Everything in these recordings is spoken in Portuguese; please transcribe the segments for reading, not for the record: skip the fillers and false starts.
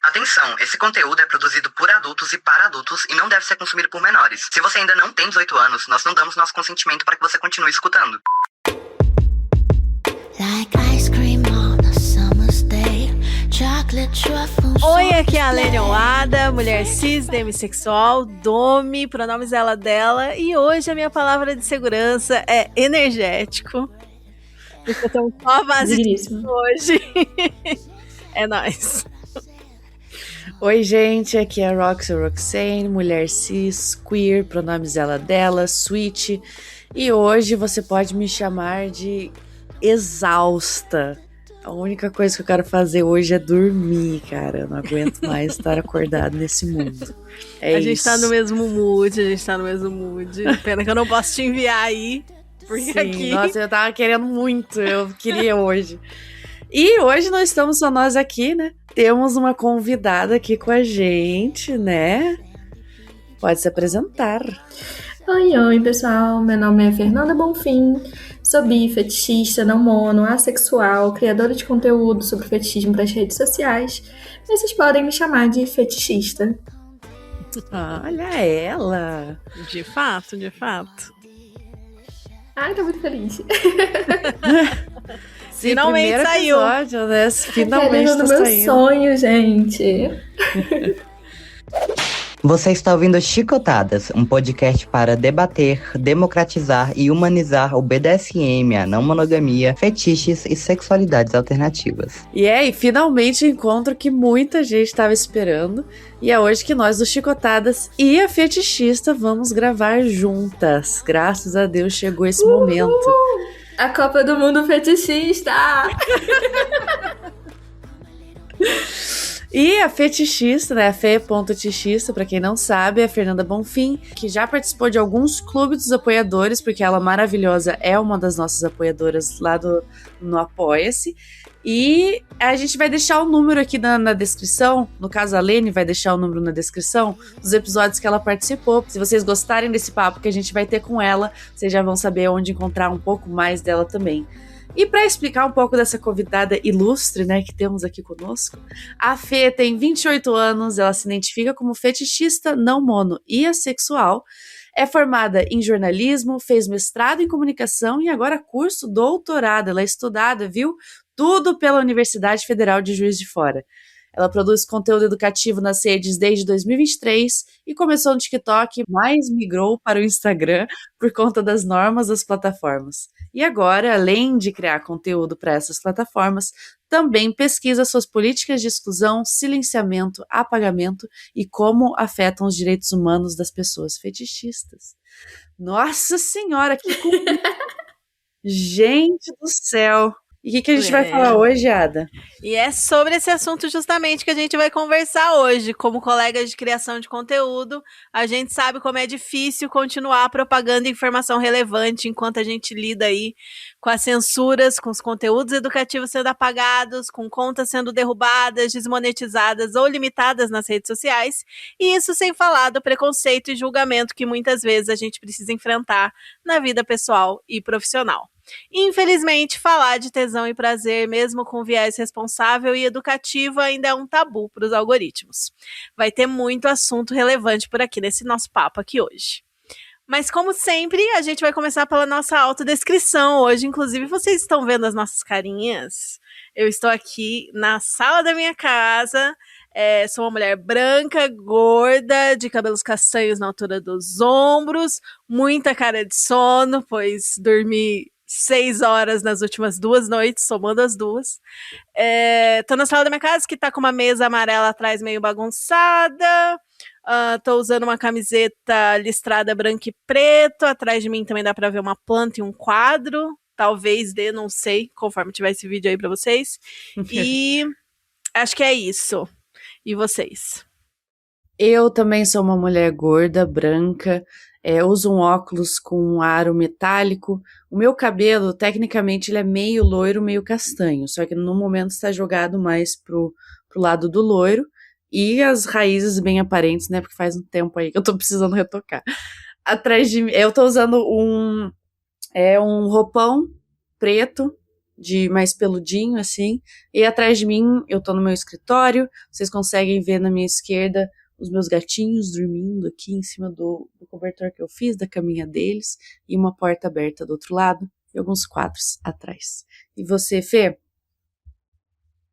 Atenção, esse conteúdo é produzido por adultos e para adultos e não deve ser consumido por menores. Se você ainda não tem 18 anos, nós não damos nosso consentimento para que você continue escutando. Oi, aqui é a Lênia Oada, mulher cis, demissexual, dome, pronomes ela dela, e hoje a minha palavra de segurança é energético. Porque eu tenho só a base disso hoje. É nóis. Oi, gente, aqui é a Roxane, mulher cis, queer, pronomes ela dela, switch, e hoje você pode me chamar de exausta. A única coisa que eu quero fazer hoje é dormir, cara. Eu não aguento mais estar acordado nesse mundo. A gente tá no mesmo mood, Pena que eu não posso te enviar aí. Porque sim, aqui... Nossa, eu tava querendo muito, eu queria hoje. E hoje não estamos só nós aqui, né? Temos uma convidada aqui com a gente, né? Pode se apresentar. Oi, pessoal. Meu nome é Fernanda Bonfim. Sou bi, fetichista, não mono, assexual, criadora de conteúdo sobre fetichismo para as redes sociais. Mas vocês podem me chamar de fetichista. Olha ela! De fato. Ai, tô muito feliz. Sim, finalmente saiu. Episódio, né? Finalmente tá meu saindo. Sonho, gente. Você está ouvindo Chicotadas, um podcast para debater, democratizar e humanizar o BDSM, a não monogamia, fetiches e sexualidades alternativas. E finalmente o encontro que muita gente estava esperando. E é hoje que nós, do Chicotadas e a fetichista, vamos gravar juntas. Graças a Deus chegou esse momento. A Copa do Mundo fetichista! E a fetichista, né, a Fê.tichista, pra quem não sabe, é a Fernanda Bonfim, que já participou de alguns clubes dos apoiadores, porque ela maravilhosa é uma das nossas apoiadoras lá no Apoia-se. E a gente vai deixar o número aqui na descrição, no caso a Lene vai deixar o número na descrição dos episódios que ela participou. Se vocês gostarem desse papo que a gente vai ter com ela, vocês já vão saber onde encontrar um pouco mais dela também. E para explicar um pouco dessa convidada ilustre, né, que temos aqui conosco, a Fê tem 28 anos, ela se identifica como fetichista, não mono e assexual, é formada em jornalismo, fez mestrado em comunicação e agora curso doutorado, ela é estudada, viu? Tudo pela Universidade Federal de Juiz de Fora. Ela produz conteúdo educativo nas redes desde 2023 e começou no TikTok, mas migrou para o Instagram por conta das normas das plataformas. E agora, além de criar conteúdo para essas plataformas, também pesquisa suas políticas de exclusão, silenciamento, apagamento e como afetam os direitos humanos das pessoas fetichistas. Nossa Senhora, que gente do céu! E o que a gente vai falar hoje, Ada? E é sobre esse assunto justamente que a gente vai conversar hoje. Como colegas de criação de conteúdo, a gente sabe como é difícil continuar propagando informação relevante enquanto a gente lida aí com as censuras, com os conteúdos educativos sendo apagados, com contas sendo derrubadas, desmonetizadas ou limitadas nas redes sociais. E isso sem falar do preconceito e julgamento que muitas vezes a gente precisa enfrentar na vida pessoal e profissional. Infelizmente, falar de tesão e prazer, mesmo com viés responsável e educativo, ainda é um tabu para os algoritmos. Vai ter muito assunto relevante por aqui nesse nosso papo aqui hoje. Mas, como sempre, a gente vai começar pela nossa autodescrição hoje. Inclusive, vocês estão vendo as nossas carinhas? Eu estou aqui na sala da minha casa. Sou uma mulher branca, gorda, de cabelos castanhos na altura dos ombros, muita cara de sono, pois dormi 6 horas nas últimas 2 noites, somando as 2. Tô na sala da minha casa, que tá com uma mesa amarela atrás meio bagunçada. Tô usando uma camiseta listrada branco e preto. Atrás de mim também dá pra ver uma planta e um quadro. Talvez dê, não sei, conforme tiver esse vídeo aí pra vocês. E acho que é isso. E vocês? Eu também sou uma mulher gorda, branca, uso um óculos com um aro metálico. O meu cabelo, tecnicamente, ele é meio loiro, meio castanho, só que no momento está jogado mais pro lado do loiro, e as raízes bem aparentes, né, porque faz um tempo aí que eu tô precisando retocar. Atrás de mim, eu tô usando um roupão preto, de mais peludinho, assim. E atrás de mim, eu tô no meu escritório, vocês conseguem ver na minha esquerda os meus gatinhos dormindo aqui em cima do cobertor que eu fiz, da caminha deles, e uma porta aberta do outro lado, e alguns quadros atrás. E você, Fê?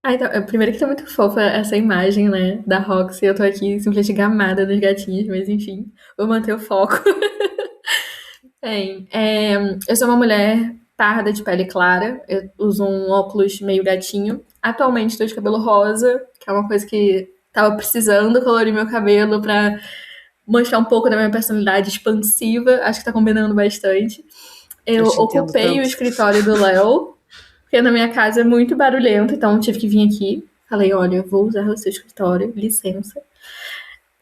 Então, primeiro que tá muito fofa essa imagem, né, da Roxy. Eu tô aqui simplesmente gamada nos gatinhos, mas enfim, vou manter o foco. Bem, eu sou uma mulher parda de pele clara, eu uso um óculos meio gatinho. Atualmente estou de cabelo rosa, que é uma coisa que tava precisando colorir meu cabelo pra mostrar um pouco da minha personalidade expansiva. Acho que tá combinando bastante. Eu te entendo ocupei o tanto. escritório do Léo, porque na minha casa é muito barulhento, então tive que vir aqui. Falei, olha, eu vou usar o seu escritório, licença.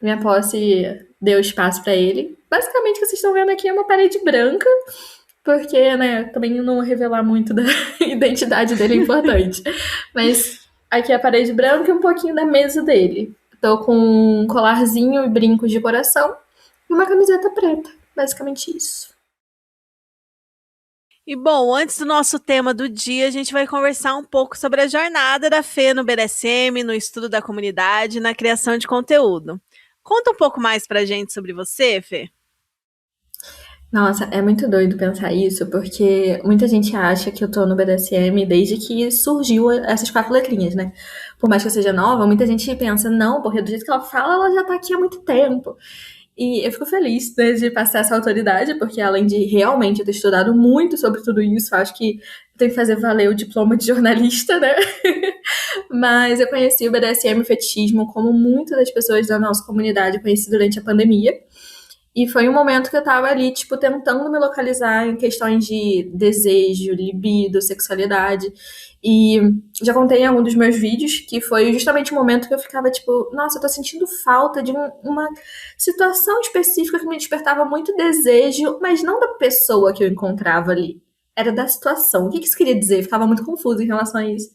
Minha posse deu espaço pra ele. Basicamente, o que vocês estão vendo aqui é uma parede branca, porque, né, também não revelar muito da identidade dele é importante. Mas aqui é a parede branca e um pouquinho da mesa dele. Tô com um colarzinho e brincos de coração e uma camiseta preta. Basicamente isso. E bom, antes do nosso tema do dia, a gente vai conversar um pouco sobre a jornada da Fê no BDSM, no estudo da comunidade e na criação de conteúdo. Conta um pouco mais pra gente sobre você, Fê. Nossa, é muito doido pensar isso, porque muita gente acha que eu tô no BDSM desde que surgiu essas 4 letrinhas, né? Por mais que eu seja nova, muita gente pensa, não, porque do jeito que ela fala, ela já tá aqui há muito tempo. E eu fico feliz, né, de passar essa autoridade, porque além de realmente eu ter estudado muito sobre tudo isso, acho que eu tenho que fazer valer o diploma de jornalista, né? Mas eu conheci o BDSM e o fetichismo como muitas das pessoas da nossa comunidade conheci durante a pandemia. E foi um momento que eu tava ali, tipo, tentando me localizar em questões de desejo, libido, sexualidade. E já contei em algum dos meus vídeos que foi justamente o momento que eu ficava, tipo, nossa, eu tô sentindo falta de uma situação específica que me despertava muito desejo, mas não da pessoa que eu encontrava ali. Era da situação. O que isso queria dizer? Eu ficava muito confusa em relação a isso.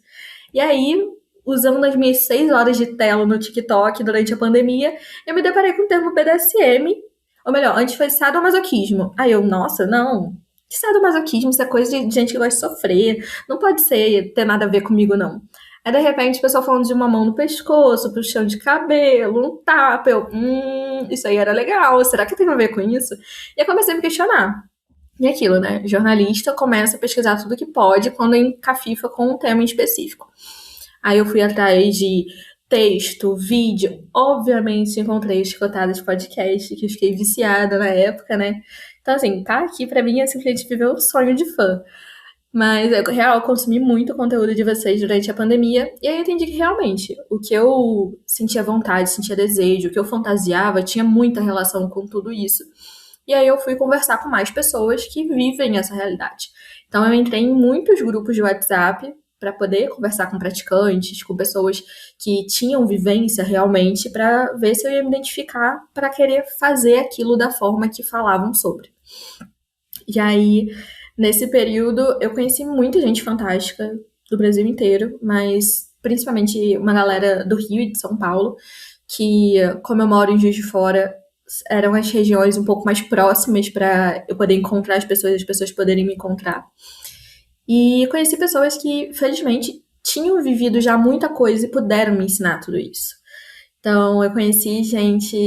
E aí, usando as minhas 6 horas de tela no TikTok durante a pandemia, eu me deparei com o termo BDSM. Ou melhor, antes foi sadomasoquismo. Aí eu, nossa, não. Que sadomasoquismo? Isso é coisa de gente que gosta de sofrer. Não pode ter nada a ver comigo, não. Aí, de repente, o pessoal falando de uma mão no pescoço, puxão de cabelo, um tapa. Eu, isso aí era legal. Será que tem a ver com isso? E eu comecei a me questionar. E aquilo, né? Jornalista começa a pesquisar tudo que pode quando encafifa com um tema em específico. Aí eu fui atrás de texto, vídeo. Obviamente encontrei chicotadas de podcast, que eu fiquei viciada na época, né? Então, assim, tá aqui pra mim é simplesmente viver o sonho de fã. Mas, real, eu consumi muito conteúdo de vocês durante a pandemia. E aí eu entendi que, realmente, o que eu sentia vontade, sentia desejo, o que eu fantasiava, tinha muita relação com tudo isso. E aí eu fui conversar com mais pessoas que vivem essa realidade. Então, eu entrei em muitos grupos de WhatsApp para poder conversar com praticantes, com pessoas que tinham vivência realmente, para ver se eu ia me identificar para querer fazer aquilo da forma que falavam sobre. E aí, nesse período, eu conheci muita gente fantástica do Brasil inteiro, mas principalmente uma galera do Rio e de São Paulo, que, como eu moro em Juiz de Fora, eram as regiões um pouco mais próximas para eu poder encontrar as pessoas poderem me encontrar. E conheci pessoas que, felizmente, tinham vivido já muita coisa e puderam me ensinar tudo isso. Então, eu conheci gente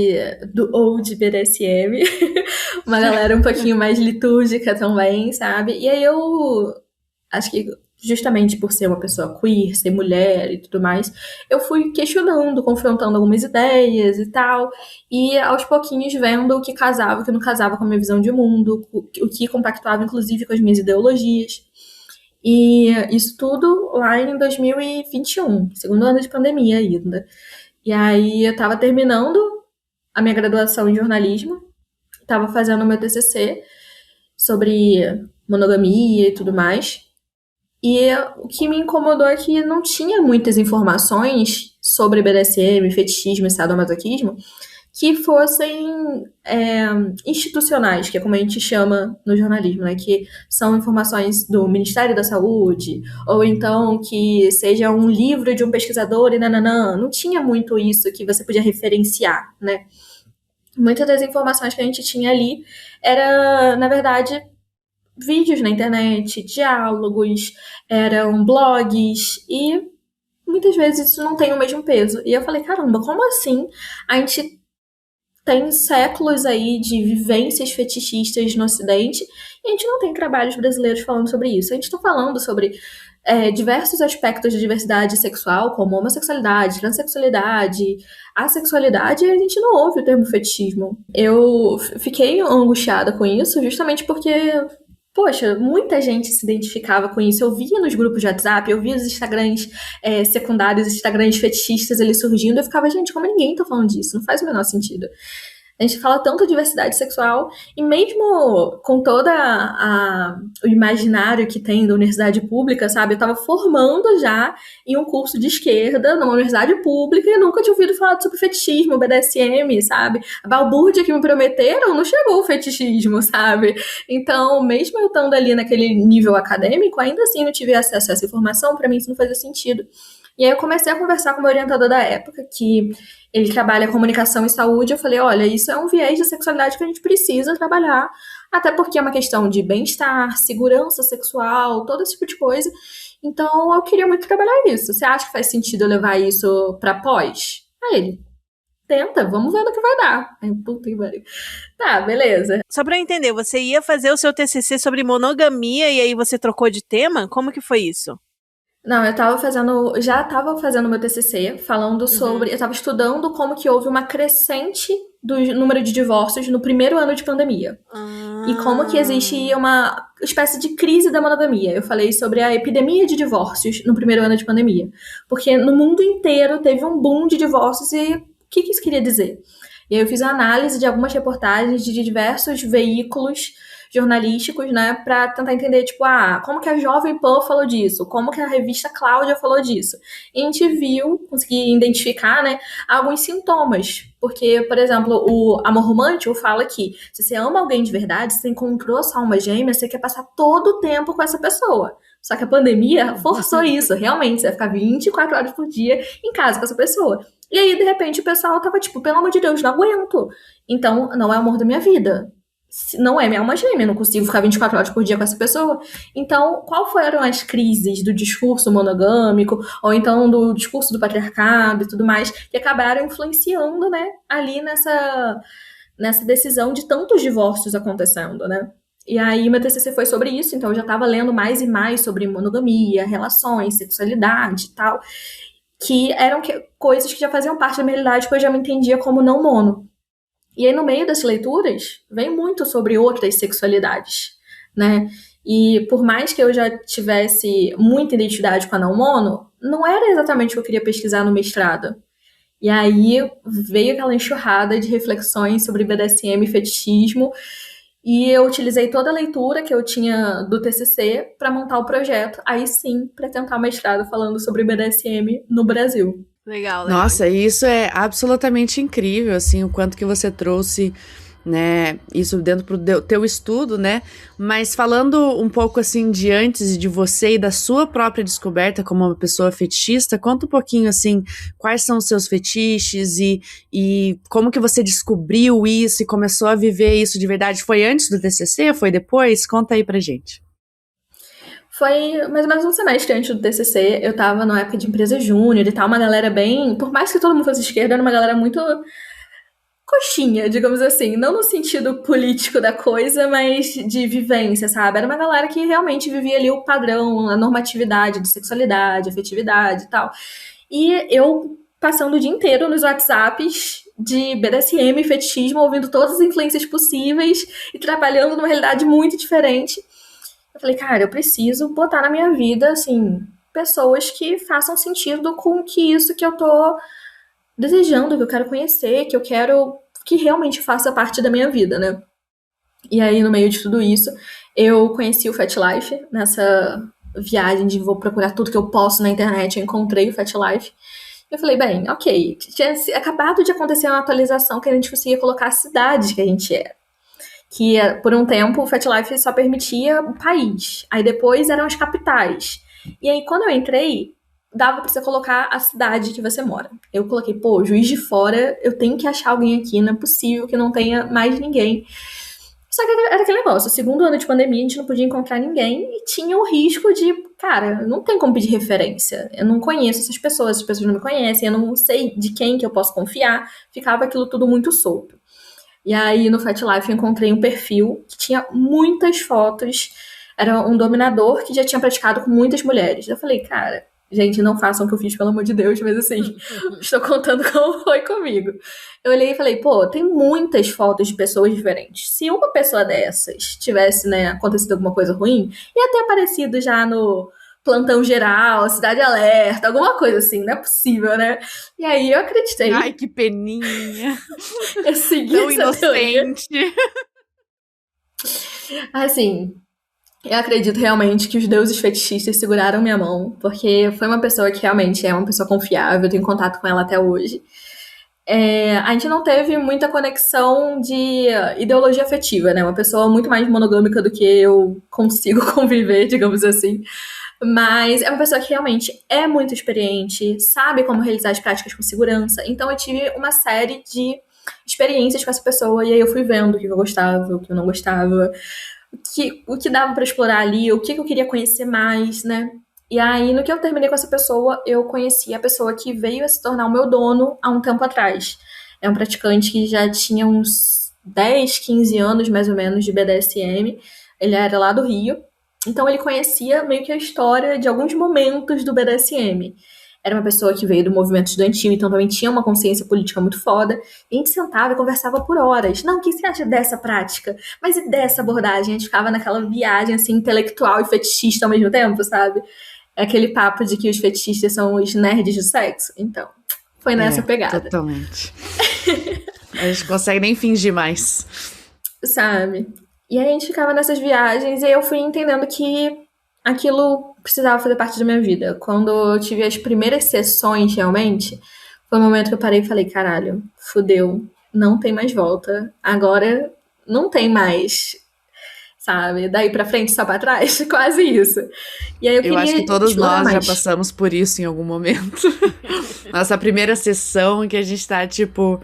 do old BDSM, uma galera um pouquinho mais litúrgica também, sabe? E aí eu acho que justamente por ser uma pessoa queer, ser mulher e tudo mais, eu fui questionando, confrontando algumas ideias e tal, e aos pouquinhos vendo o que casava, o que não casava com a minha visão de mundo, o que compactuava inclusive com as minhas ideologias. E isso tudo lá em 2021, segundo ano de pandemia ainda. E aí eu tava terminando a minha graduação em jornalismo, tava fazendo o meu TCC sobre monogamia e tudo mais. E o que me incomodou é que não tinha muitas informações sobre BDSM, fetichismo e sadomasoquismo que fossem institucionais, que é como a gente chama no jornalismo, né? Que são informações do Ministério da Saúde, ou então que seja um livro de um pesquisador e nananã. Não tinha muito isso que você podia referenciar, né? Muitas das informações que a gente tinha ali era, na verdade, vídeos na internet, diálogos, eram blogs e muitas vezes isso não tem o mesmo peso. E eu falei, caramba, como assim a gente tem séculos aí de vivências fetichistas no Ocidente e a gente não tem trabalhos brasileiros falando sobre isso. A gente está falando sobre diversos aspectos de diversidade sexual, como homossexualidade, transexualidade, assexualidade, e a gente não ouve o termo fetichismo. Eu fiquei angustiada com isso justamente porque, poxa, muita gente se identificava com isso. Eu via nos grupos de WhatsApp, eu via os Instagrams secundários, Instagrams fetichistas ali surgindo, eu ficava, gente, como ninguém tá falando disso? Não faz o menor sentido. A gente fala tanto de diversidade sexual, e mesmo com o imaginário que tem da universidade pública, sabe? Eu tava formando já em um curso de esquerda, numa universidade pública, e nunca tinha ouvido falar sobre fetichismo, BDSM, sabe? A balbúrdia que me prometeram, não chegou o fetichismo, sabe? Então, mesmo eu estando ali naquele nível acadêmico, ainda assim não tive acesso a essa informação, pra mim isso não fazia sentido. E aí eu comecei a conversar com o meu orientador da época, que ele trabalha comunicação e saúde. Eu falei, olha, isso é um viés de sexualidade que a gente precisa trabalhar, até porque é uma questão de bem-estar, segurança sexual, todo esse tipo de coisa. Então eu queria muito trabalhar isso. Você acha que faz sentido eu levar isso pra pós? Aí ele, tenta, vamos ver no que vai dar. Aí, puta que pariu. Tá, beleza. Só pra eu entender, você ia fazer o seu TCC sobre monogamia e aí você trocou de tema? Como que foi isso? Não, já tava fazendo meu TCC, falando sobre, eu tava estudando como que houve uma crescente do número de divórcios no primeiro ano de pandemia. E como que existe uma espécie de crise da monogamia. Eu falei sobre a epidemia de divórcios no primeiro ano de pandemia. Porque no mundo inteiro teve um boom de divórcios e o que isso queria dizer? E aí eu fiz a análise de algumas reportagens de diversos veículos jornalísticos, né, pra tentar entender, tipo, como que a Jovem Pan falou disso, como que a revista Cláudia falou disso. E a gente consegui identificar, né, alguns sintomas, porque, por exemplo, o amor romântico fala que se você ama alguém de verdade, você encontrou a sua alma gêmea, você quer passar todo o tempo com essa pessoa. Só que a pandemia forçou isso, realmente, você vai ficar 24 horas por dia em casa com essa pessoa. E aí, de repente, o pessoal tava tipo, pelo amor de Deus, não aguento. Então, não é o amor da minha vida. Não é minha alma gêmea, não consigo ficar 24 horas por dia com essa pessoa. Então, qual foram as crises do discurso monogâmico, ou então do discurso do patriarcado e tudo mais, que acabaram influenciando, né, ali nessa decisão de tantos divórcios acontecendo, né? E aí, meu TCC foi sobre isso, então eu já estava lendo mais e mais sobre monogamia, relações, sexualidade e tal, que eram coisas que já faziam parte da minha realidade, que eu já me entendia como não mono. E aí, no meio das leituras, vem muito sobre outras sexualidades, né? E por mais que eu já tivesse muita identidade com a não mono, não era exatamente o que eu queria pesquisar no mestrado. E aí veio aquela enxurrada de reflexões sobre BDSM e fetichismo, e eu utilizei toda a leitura que eu tinha do TCC para montar o projeto, aí sim, para tentar o mestrado falando sobre BDSM no Brasil. Legal. Nossa, isso é absolutamente incrível, assim, o quanto que você trouxe, né, isso dentro do teu estudo, né, mas falando um pouco, assim, de antes de você e da sua própria descoberta como uma pessoa fetichista, conta um pouquinho, assim, quais são os seus fetiches e como que você descobriu isso e começou a viver isso de verdade. Foi antes do TCC? Foi depois? Conta aí pra gente. Foi mais ou menos um semestre antes do TCC, eu tava numa época de empresa júnior e tal, uma galera bem... Por mais que todo mundo fosse esquerda, era uma galera muito coxinha, digamos assim. Não no sentido político da coisa, mas de vivência, sabe? Era uma galera que realmente vivia ali o padrão, a normatividade de sexualidade, afetividade e tal. E eu passando o dia inteiro nos WhatsApps de BDSM, fetichismo, ouvindo todas as influências possíveis e trabalhando numa realidade muito diferente. Eu falei, cara, eu preciso botar na minha vida, assim, pessoas que façam sentido com isso que eu tô desejando, que eu quero conhecer, que eu quero que realmente faça parte da minha vida, né? E aí, no meio de tudo isso, eu conheci o Fat Life, nessa viagem de vou procurar tudo que eu posso na internet, eu encontrei o Fat Life. Eu falei, bem, ok, tinha acabado de acontecer uma atualização que a gente conseguia colocar a cidade que a gente era. Que por um tempo o Fat Life só permitia o país. Aí depois eram as capitais. E aí quando eu entrei, dava pra você colocar a cidade que você mora. Eu coloquei, Juiz de Fora, eu tenho que achar alguém aqui, não é possível que não tenha mais ninguém. Só que era aquele negócio, o segundo ano de pandemia a gente não podia encontrar ninguém e tinha o risco de, cara, não tem como pedir referência. Eu não conheço essas pessoas não me conhecem, eu não sei de quem que eu posso confiar. Ficava aquilo tudo muito solto. E aí no Fat Life eu encontrei um perfil que tinha muitas fotos, era um dominador que já tinha praticado com muitas mulheres. Eu falei, cara, gente, não façam o que eu fiz, pelo amor de Deus, mas assim, estou contando como foi comigo. Eu olhei e falei, pô, tem muitas fotos de pessoas diferentes. Se uma pessoa dessas tivesse, né, acontecido alguma coisa ruim, ia ter aparecido já no Plantão Geral, Cidade Alerta, alguma coisa assim, não é possível, né? E aí eu acreditei. Ai, que peninha. Eu segui Tão essa teoria. inocente. Assim, eu acredito realmente que os deuses fetichistas seguraram minha mão, porque foi uma pessoa que realmente é uma pessoa confiável, eu tenho contato com ela até hoje. A gente não teve muita conexão de ideologia afetiva, né? Uma pessoa muito mais monogâmica do que eu consigo conviver, digamos assim. Mas é uma pessoa que realmente é muito experiente, sabe como realizar as práticas com segurança. Então eu tive uma série de experiências com essa pessoa, e aí eu fui vendo o que eu gostava, o que eu não gostava, o que dava pra explorar ali, o que eu queria conhecer mais, né? E aí, no que eu terminei com essa pessoa, eu conheci a pessoa que veio a se tornar o meu dono há um tempo atrás. É um praticante que já tinha uns 10, 15 anos, mais ou menos, de BDSM. Ele era lá do Rio. Então, ele conhecia meio que a história de alguns momentos do BDSM. Era uma pessoa que veio do movimento estudantil, então também tinha uma consciência política muito foda. E a gente sentava e conversava por horas. Não, o que você acha dessa prática? Mas e dessa abordagem? A gente ficava naquela viagem, assim, intelectual e fetichista ao mesmo tempo, sabe? É aquele papo de que os fetichistas são os nerds do sexo. Então, foi nessa pegada. Totalmente. A gente não consegue nem fingir mais. Sabe? E aí a gente ficava nessas viagens e eu fui entendendo que aquilo precisava fazer parte da minha vida. Quando eu tive as primeiras sessões, realmente, foi o momento que eu parei e falei, caralho, fudeu, não tem mais volta. Agora não tem mais, sabe? Daí pra frente, só pra trás, quase isso. E aí eu acho que todos nós mais. já passamos por isso em algum momento. Nossa primeira sessão que a gente tá tipo,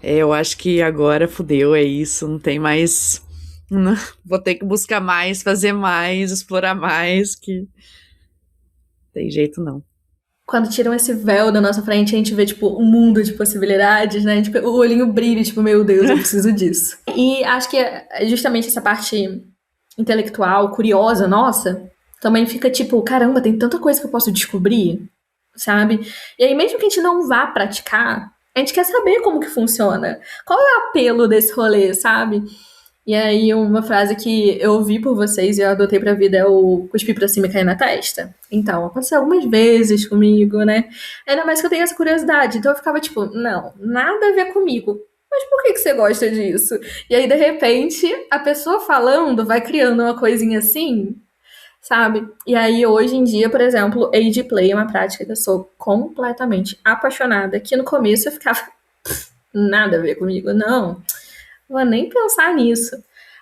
eu acho que agora fudeu, é isso, não tem mais... Não, vou ter que buscar mais, fazer mais, explorar mais, que tem jeito não. Quando tiram esse véu da nossa frente, a gente vê, tipo, um mundo de possibilidades, né? Tipo, o olhinho brilha, tipo, meu Deus, eu preciso disso. E acho que justamente essa parte intelectual, curiosa, nossa, também fica tipo, caramba, tem tanta coisa que eu posso descobrir, sabe? E aí, mesmo que a gente não vá praticar, a gente quer saber como que funciona. Qual é o apelo desse rolê, sabe? E aí, uma frase que eu ouvi por vocês e eu adotei pra vida é o cuspir pra cima e cair na testa. Então, aconteceu algumas vezes comigo, né? Ainda mais que eu tenho essa curiosidade. Então eu ficava tipo, não, nada a ver comigo. Mas por que você gosta disso? E aí, de repente, a pessoa falando vai criando uma coisinha assim, sabe? E aí, hoje em dia, por exemplo, age play é uma prática que eu sou completamente apaixonada. Que no começo eu ficava, nada a ver comigo, não vou nem pensar nisso.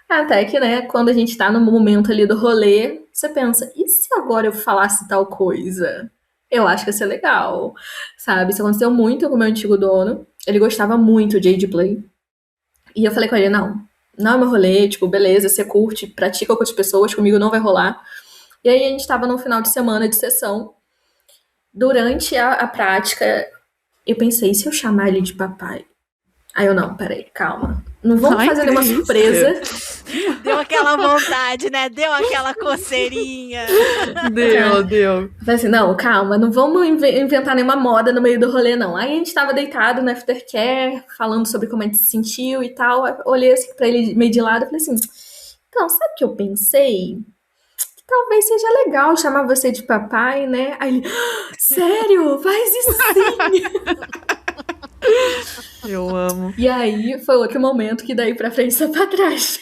Até que, né, quando a gente tá no momento ali do rolê, você pensa, e se agora eu falasse tal coisa? Eu acho que ia ser legal, sabe? Isso aconteceu muito com o meu antigo dono. Ele gostava muito de age play. E eu falei com ele, não é meu rolê, tipo, beleza, você curte, pratica com outras pessoas, comigo não vai rolar. E aí a gente tava num final de semana de sessão. Durante a prática, eu pensei, e se eu chamar ele de papai? Aí eu, não, peraí, calma. Não vamos fazer nenhuma surpresa. Deu aquela vontade, né? Deu aquela coceirinha. Deu. Falei assim, não, calma, não vamos inventar nenhuma moda no meio do rolê, não. Aí a gente tava deitado no aftercare, falando sobre como a gente se sentiu e tal. Eu olhei assim pra ele meio de lado e falei assim, então, sabe o que eu pensei? Que talvez seja legal chamar você de papai, né? Aí ele, sério? Faz isso sim! Eu amo. E aí foi outro momento que daí pra frente só pra trás.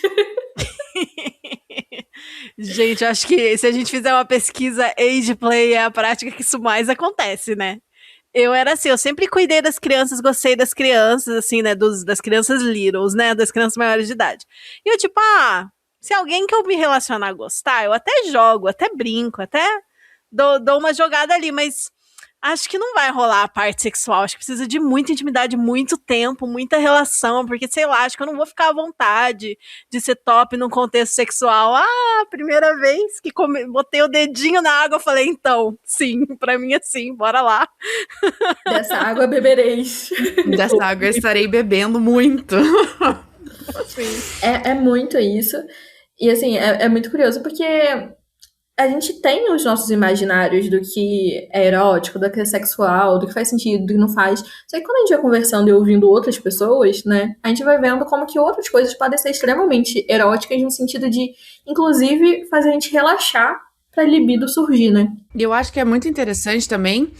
Gente, acho que se a gente fizer uma pesquisa, age play é a prática que isso mais acontece, né? Eu era assim, eu sempre cuidei das crianças, gostei das crianças, assim, né? Das crianças littles, né? Das crianças maiores de idade. E eu tipo, se alguém que eu me relacionar gostar, eu até jogo, até brinco, até dou uma jogada ali, mas Acho que não vai rolar a parte sexual. Acho que precisa de muita intimidade, muito tempo, muita relação. Porque, sei lá, acho que eu não vou ficar à vontade de ser top num contexto sexual. Primeira vez que botei o dedinho na água, eu falei, então, sim, pra mim é sim, bora lá. Dessa água bebereis. Dessa água eu estarei bebendo muito. É muito isso. E assim, é muito curioso porque a gente tem os nossos imaginários do que é erótico, do que é sexual, do que faz sentido, do que não faz. Só que quando a gente vai conversando e ouvindo outras pessoas, né, a gente vai vendo como que outras coisas podem ser extremamente eróticas no sentido de, inclusive, fazer a gente relaxar pra libido surgir, né? E eu acho que é muito interessante também,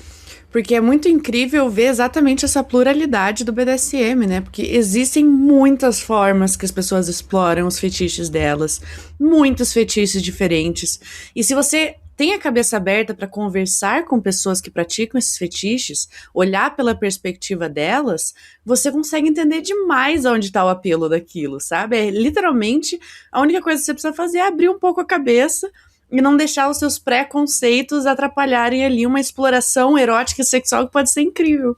porque é muito incrível ver exatamente essa pluralidade do BDSM, né? Porque existem muitas formas que as pessoas exploram os fetiches delas, muitos fetiches diferentes. E se você tem a cabeça aberta para conversar com pessoas que praticam esses fetiches, olhar pela perspectiva delas, você consegue entender demais onde está o apelo daquilo, sabe? É literalmente a única coisa que você precisa fazer é abrir um pouco a cabeça e não deixar os seus preconceitos atrapalharem ali uma exploração erótica e sexual que pode ser incrível.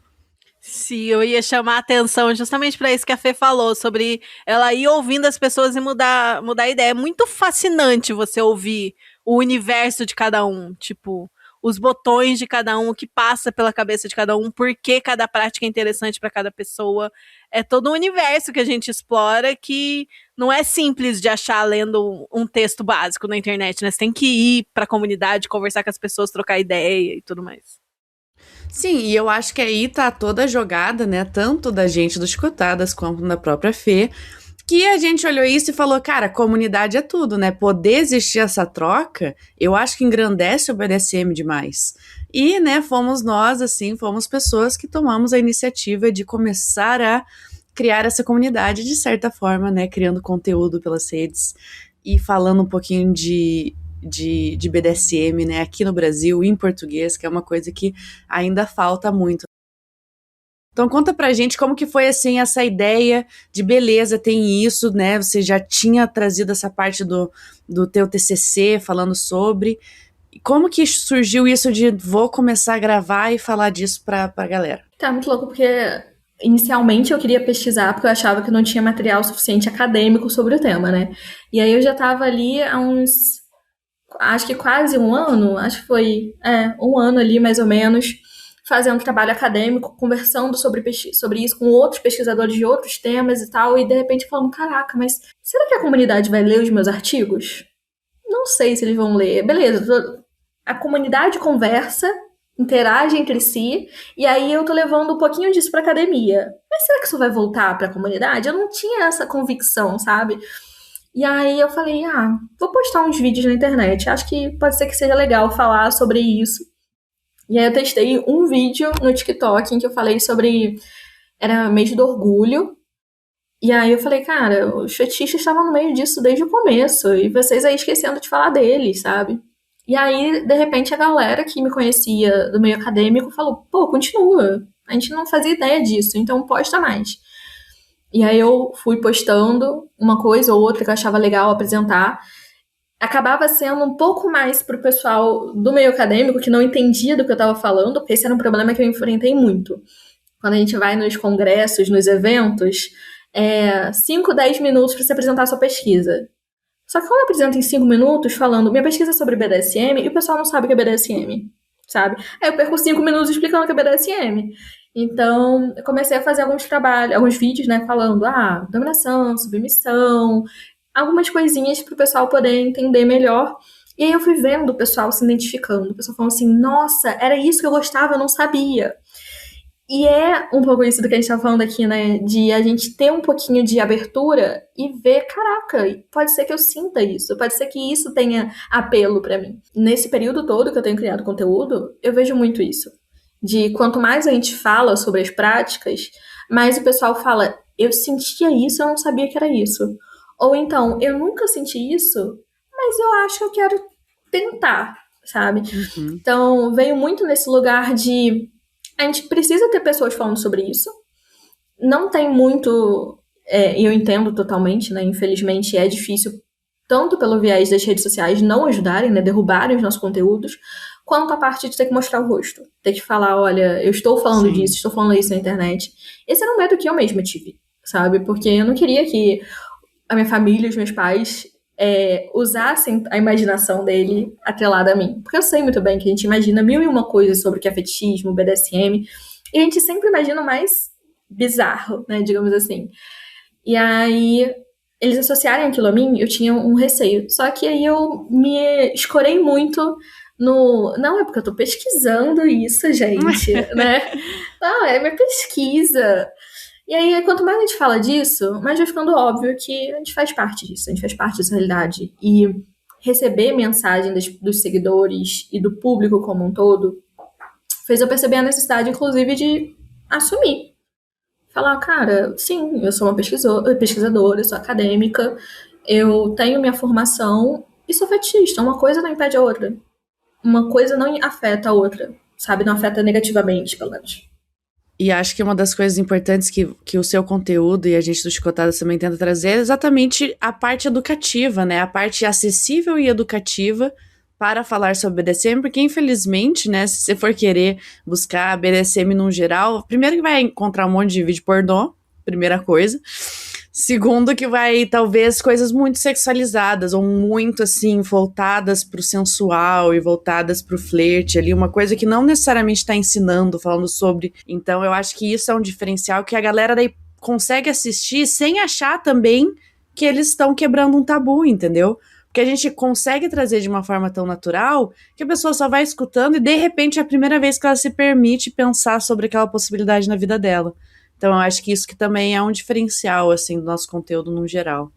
Sim, eu ia chamar a atenção justamente para isso que a Fê falou, sobre ela ir ouvindo as pessoas e mudar a ideia. É muito fascinante você ouvir o universo de cada um, tipo, os botões de cada um, o que passa pela cabeça de cada um, por que cada prática é interessante para cada pessoa. É todo um universo que a gente explora que não é simples de achar lendo um texto básico na internet, né? Você tem que ir para a comunidade, conversar com as pessoas, trocar ideia e tudo mais. Sim, e eu acho que aí tá toda a jogada, né, tanto da gente do Chicotadas quanto da própria Fê, que a gente olhou isso e falou, cara, comunidade é tudo, né? Poder existir essa troca, eu acho que engrandece o BDSM demais. E, né, fomos nós, assim, fomos pessoas que tomamos a iniciativa de começar a criar essa comunidade de certa forma, né, criando conteúdo pelas redes e falando um pouquinho de BDSM, né, aqui no Brasil, em português, que é uma coisa que ainda falta muito. Então conta pra gente como que foi, assim, essa ideia de beleza, tem isso, né, você já tinha trazido essa parte do teu TCC falando sobre, como que surgiu isso de vou começar a gravar e falar disso pra galera? Tá muito louco porque inicialmente eu queria pesquisar porque eu achava que não tinha material suficiente acadêmico sobre o tema, né, e aí eu já tava ali há uns, acho que quase um ano, acho que foi, um ano ali mais ou menos, fazendo trabalho acadêmico, conversando sobre isso com outros pesquisadores de outros temas e tal, e de repente falando, caraca, mas será que a comunidade vai ler os meus artigos? Não sei se eles vão ler. Beleza, a comunidade conversa, interage entre si, e aí eu tô levando um pouquinho disso pra academia. Mas será que isso vai voltar pra comunidade? Eu não tinha essa convicção, sabe? E aí eu falei, vou postar uns vídeos na internet, acho que pode ser que seja legal falar sobre isso. E aí eu testei um vídeo no TikTok em que eu falei sobre, era mês do orgulho, e aí eu falei, cara, os fetichistas estavam no meio disso desde o começo, e vocês aí esquecendo de falar deles, sabe? E aí, de repente, a galera que me conhecia do meio acadêmico falou, pô, continua, a gente não fazia ideia disso, então posta mais. E aí eu fui postando uma coisa ou outra que eu achava legal apresentar. Acabava sendo um pouco mais pro pessoal do meio acadêmico que não entendia do que eu tava falando, porque esse era um problema que eu enfrentei muito. Quando a gente vai nos congressos, nos eventos, 5, 10 minutos para se apresentar a sua pesquisa. Só que quando eu apresento em 5 minutos falando minha pesquisa é sobre BDSM, e o pessoal não sabe o que é BDSM, sabe? Aí eu perco 5 minutos explicando o que é BDSM. Então, eu comecei a fazer alguns trabalhos, alguns vídeos, né, falando, dominação, submissão, algumas coisinhas pro pessoal poder entender melhor. E aí eu fui vendo o pessoal se identificando, o pessoal falando assim, nossa, era isso que eu gostava, eu não sabia. E é um pouco isso do que a gente tá falando aqui, né, de a gente ter um pouquinho de abertura e ver, caraca, pode ser que eu sinta isso, pode ser que isso tenha apelo pra mim. Nesse período todo que eu tenho criado conteúdo, eu vejo muito isso. De quanto mais a gente fala sobre as práticas, mais o pessoal fala, eu sentia isso, eu não sabia que era isso. Ou então, eu nunca senti isso, mas eu acho que eu quero tentar, sabe? Uhum. Então, veio muito nesse lugar de a gente precisa ter pessoas falando sobre isso. Não tem muito, eu entendo totalmente, né? Infelizmente é difícil, tanto pelo viés das redes sociais não ajudarem, né? Derrubarem os nossos conteúdos, quanto a parte de ter que mostrar o rosto. Ter que falar, olha, eu estou falando Sim. disso, estou falando isso na internet. Esse era um medo que eu mesma tive, sabe? Porque eu não queria que a minha família, os meus pais, usassem a imaginação dele atrelada a mim. Porque eu sei muito bem que a gente imagina mil e uma coisas sobre o que é fetichismo, BDSM, e a gente sempre imagina o mais bizarro, né, digamos assim. E aí, eles associarem aquilo a mim, eu tinha um receio. Só que aí eu me escorei muito no... Não, é porque eu tô pesquisando isso, gente, né? Não, é minha pesquisa. E aí, quanto mais a gente fala disso, mais vai ficando óbvio que a gente faz parte disso, a gente faz parte dessa realidade. E receber mensagem dos seguidores e do público como um todo fez eu perceber a necessidade, inclusive, de assumir. Falar, cara, sim, eu sou uma pesquisadora, eu sou acadêmica, eu tenho minha formação e sou fetichista. Uma coisa não impede a outra. Uma coisa não afeta a outra, sabe? Não afeta negativamente, pelo menos. E acho que uma das coisas importantes que o seu conteúdo e a gente do Chicotadas também tenta trazer é exatamente a parte educativa, né? A parte acessível e educativa para falar sobre BDSM, porque infelizmente, né, se você for querer buscar BDSM no geral, primeiro que vai encontrar um monte de vídeo pornô, primeira coisa. Segundo que vai, talvez, coisas muito sexualizadas ou muito, assim, voltadas pro sensual e voltadas pro flerte ali, uma coisa que não necessariamente está ensinando, falando sobre. Então, eu acho que isso é um diferencial que a galera daí consegue assistir sem achar também que eles estão quebrando um tabu, entendeu? Porque a gente consegue trazer de uma forma tão natural que a pessoa só vai escutando e, de repente, é a primeira vez que ela se permite pensar sobre aquela possibilidade na vida dela. Então, eu acho que isso que também é um diferencial, assim, do nosso conteúdo no geral.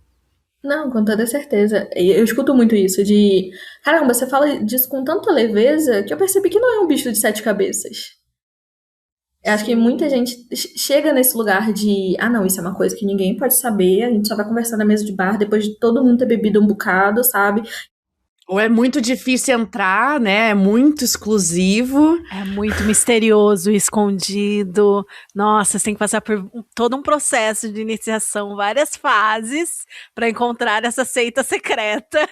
Não, com toda certeza. Eu escuto muito isso de... Caramba, você fala disso com tanta leveza que eu percebi que não é um bicho de 7 cabeças. Eu acho que muita gente chega nesse lugar de... Ah, não, isso é uma coisa que ninguém pode saber. A gente só vai conversar na mesa de bar depois de todo mundo ter bebido um bocado, sabe? Ou é muito difícil entrar, né? É muito exclusivo. É muito misterioso, escondido. Nossa, você tem que passar por todo um processo de iniciação, várias fases para encontrar essa seita secreta.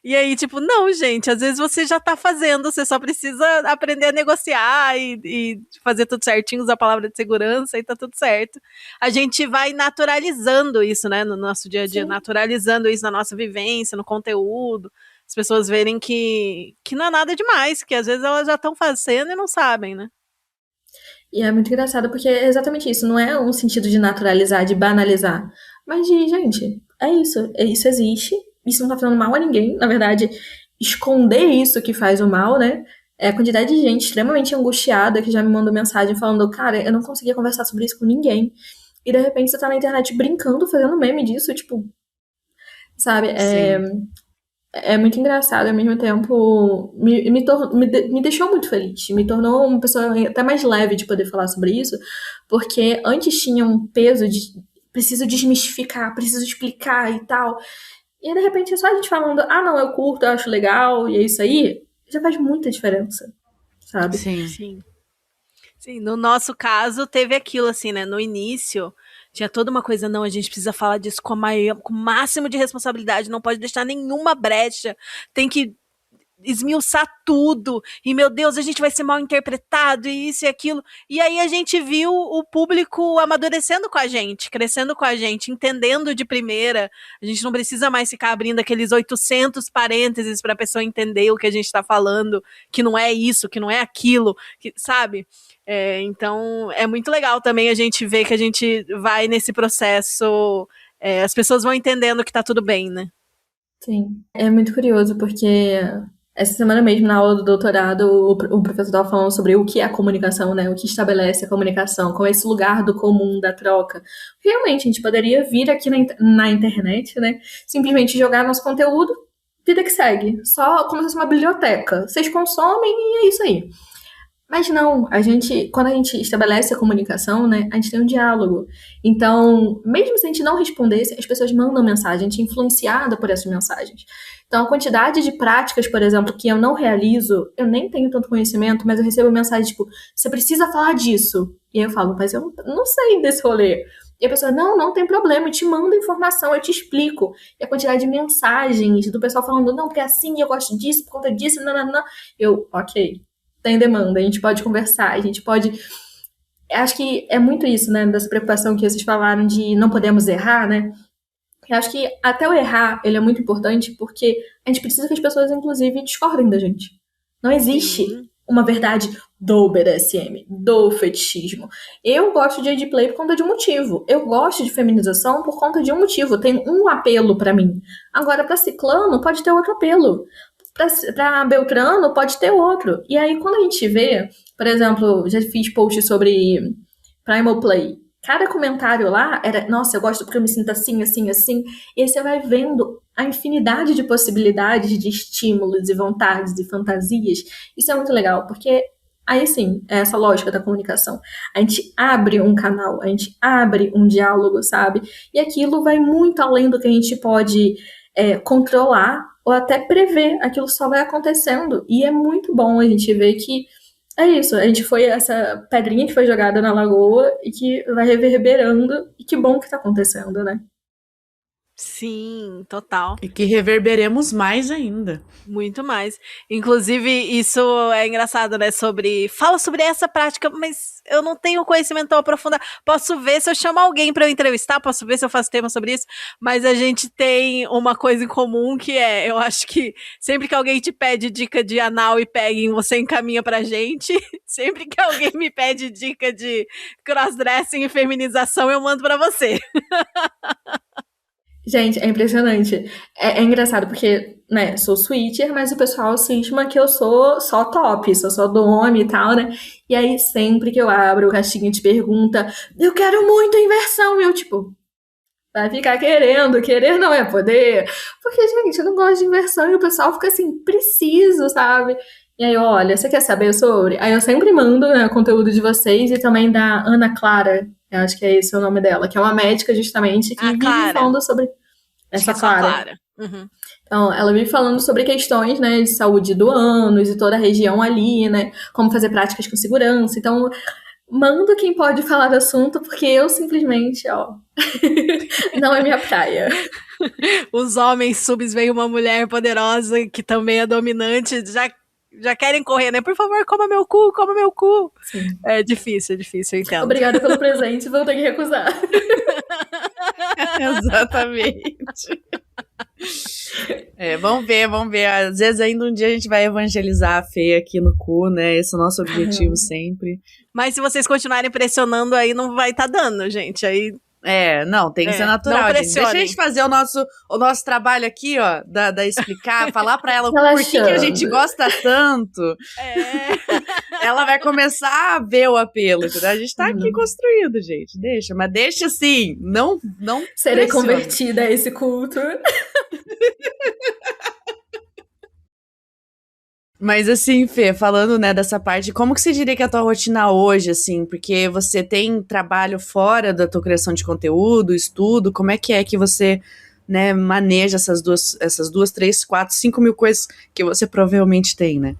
E aí, tipo, não, gente, às vezes você já tá fazendo, você só precisa aprender a negociar e fazer tudo certinho, usar a palavra de segurança e tá tudo certo. A gente vai naturalizando isso, né, no nosso dia a dia, Sim. naturalizando isso na nossa vivência, no conteúdo. As pessoas verem que não é nada demais, que às vezes elas já estão fazendo e não sabem, né? E é muito engraçado porque é exatamente isso. Não é um sentido de naturalizar, de banalizar. Mas de, gente, é isso. Isso existe. Isso não tá fazendo mal a ninguém. Na verdade, esconder isso que faz o mal, né? É a quantidade de gente extremamente angustiada que já me mandou mensagem falando, cara, eu não conseguia conversar sobre isso com ninguém. E de repente você tá na internet brincando, fazendo meme disso, tipo... Sabe? É muito engraçado, ao mesmo tempo me deixou muito feliz. Me tornou uma pessoa até mais leve de poder falar sobre isso, porque antes tinha um peso de preciso desmistificar, preciso explicar e tal. E de repente é só a gente falando, ah, não, eu curto, eu acho legal, e é isso aí, já faz muita diferença, sabe? Sim. Sim, no nosso caso teve aquilo assim, né? No início tinha toda uma coisa, não, a gente precisa falar disso com o máximo de responsabilidade, não pode deixar nenhuma brecha, tem que esmiuçar tudo, e meu Deus, a gente vai ser mal interpretado, e isso e aquilo, e aí a gente viu o público amadurecendo com a gente, crescendo com a gente, entendendo de primeira, a gente não precisa mais ficar abrindo aqueles 800 parênteses para a pessoa entender o que a gente tá falando, que não é isso, que não é aquilo, que, sabe? Então, é muito legal também a gente ver que a gente vai nesse processo, as pessoas vão entendendo que tá tudo bem, né? Sim. É muito curioso, porque essa semana mesmo, na aula do doutorado, o professor estava falando sobre o que é a comunicação, né? O que estabelece a comunicação, como é esse lugar do comum, da troca. Realmente, a gente poderia vir aqui na internet, né? Simplesmente jogar nosso conteúdo, vida que segue. Só como se fosse uma biblioteca. Vocês consomem e é isso aí. Mas não, quando a gente estabelece a comunicação, né, a gente tem um diálogo. Então, mesmo se a gente não respondesse, as pessoas mandam mensagem, a gente é influenciada por essas mensagens. Então, a quantidade de práticas, por exemplo, que eu não realizo, eu nem tenho tanto conhecimento, mas eu recebo mensagem tipo, você precisa falar disso. E aí eu falo, mas eu não sei desse rolê. E a pessoa, não tem problema, eu te mando informação, eu te explico. E a quantidade de mensagens do pessoal falando, não, porque é assim, eu gosto disso, por conta disso, não. Eu, ok, tem demanda, a gente pode conversar, a gente pode... Acho que é muito isso, né, dessa preocupação que vocês falaram de não podemos errar, né? Eu acho que até o errar, ele é muito importante porque a gente precisa que as pessoas, inclusive, discordem da gente. Não existe uma verdade do BDSM, do fetichismo. Eu gosto de play por conta de um motivo. Eu gosto de feminização por conta de um motivo. Tem um apelo pra mim. Agora, pra ciclano, pode ter outro apelo. Pra Beltrano, pode ter outro. E aí, quando a gente vê, por exemplo, já fiz post sobre Primal Play. Cada comentário lá era, nossa, eu gosto porque eu me sinto assim, assim, assim. E aí você vai vendo a infinidade de possibilidades de estímulos e vontades e fantasias. Isso é muito legal, porque aí sim, é essa lógica da comunicação. A gente abre um canal, a gente abre um diálogo, sabe? E aquilo vai muito além do que a gente pode controlar ou até prever. Aquilo só vai acontecendo. E é muito bom a gente ver que é isso, a gente foi essa pedrinha que foi jogada na lagoa e que vai reverberando, e que bom que tá acontecendo, né? Sim, total. E que reverberemos mais ainda. Muito mais. Inclusive, isso é engraçado, né? Fala sobre essa prática, mas eu não tenho conhecimento tão aprofundado. Posso ver se eu chamo alguém para eu entrevistar, posso ver se eu faço tema sobre isso, mas a gente tem uma coisa em comum que eu acho que sempre que alguém te pede dica de anal e pegging, você encaminha pra gente. Sempre que alguém me pede dica de crossdressing e feminização, eu mando pra você. Gente, é impressionante. É engraçado porque, né, sou switcher, mas o pessoal cisma que eu sou só top, sou só dome e tal, né? E aí, sempre que eu abro o caixinha de pergunta, eu quero muito inversão. E eu, tipo, vai ficar querendo, querer não é poder. Porque, gente, eu não gosto de inversão e o pessoal fica assim, preciso, sabe? E aí, olha, você quer saber sobre? Aí eu sempre mando, né, o conteúdo de vocês e também da Ana Clara, eu acho que é esse o nome dela, que é uma médica justamente que vive falando sobre essa Clara. Uhum. Então, ela vive falando sobre questões, né, de saúde do ânus e toda a região ali, né, como fazer práticas com segurança. Então, mando quem pode falar do assunto, porque eu simplesmente, não é minha praia. Os homens subs veem uma mulher poderosa que também é dominante, já querem correr, né? Por favor, coma meu cu, coma meu cu. Sim. É difícil, eu entendo. Obrigada pelo presente, vou ter que recusar. Exatamente. Vamos ver. Às vezes ainda um dia a gente vai evangelizar a Fê aqui no cu, né? Esse é o nosso objetivo sempre. Mas se vocês continuarem pressionando aí, não vai tá dando, gente. Aí... não, tem que ser natural, gente. Deixa a gente fazer o nosso trabalho aqui, ó, da explicar, falar pra ela por que a gente gosta tanto. Ela vai começar a ver o apelo, entendeu? A gente tá aqui construído, gente. Mas deixa assim, não serei convertida a esse culto. Mas assim, Fê, falando, né, dessa parte, como que você diria que é a tua rotina hoje, assim? Porque você tem trabalho fora da tua criação de conteúdo, estudo, como é que você, né, maneja essas duas, 3, 4, 5 mil coisas que você provavelmente tem, né?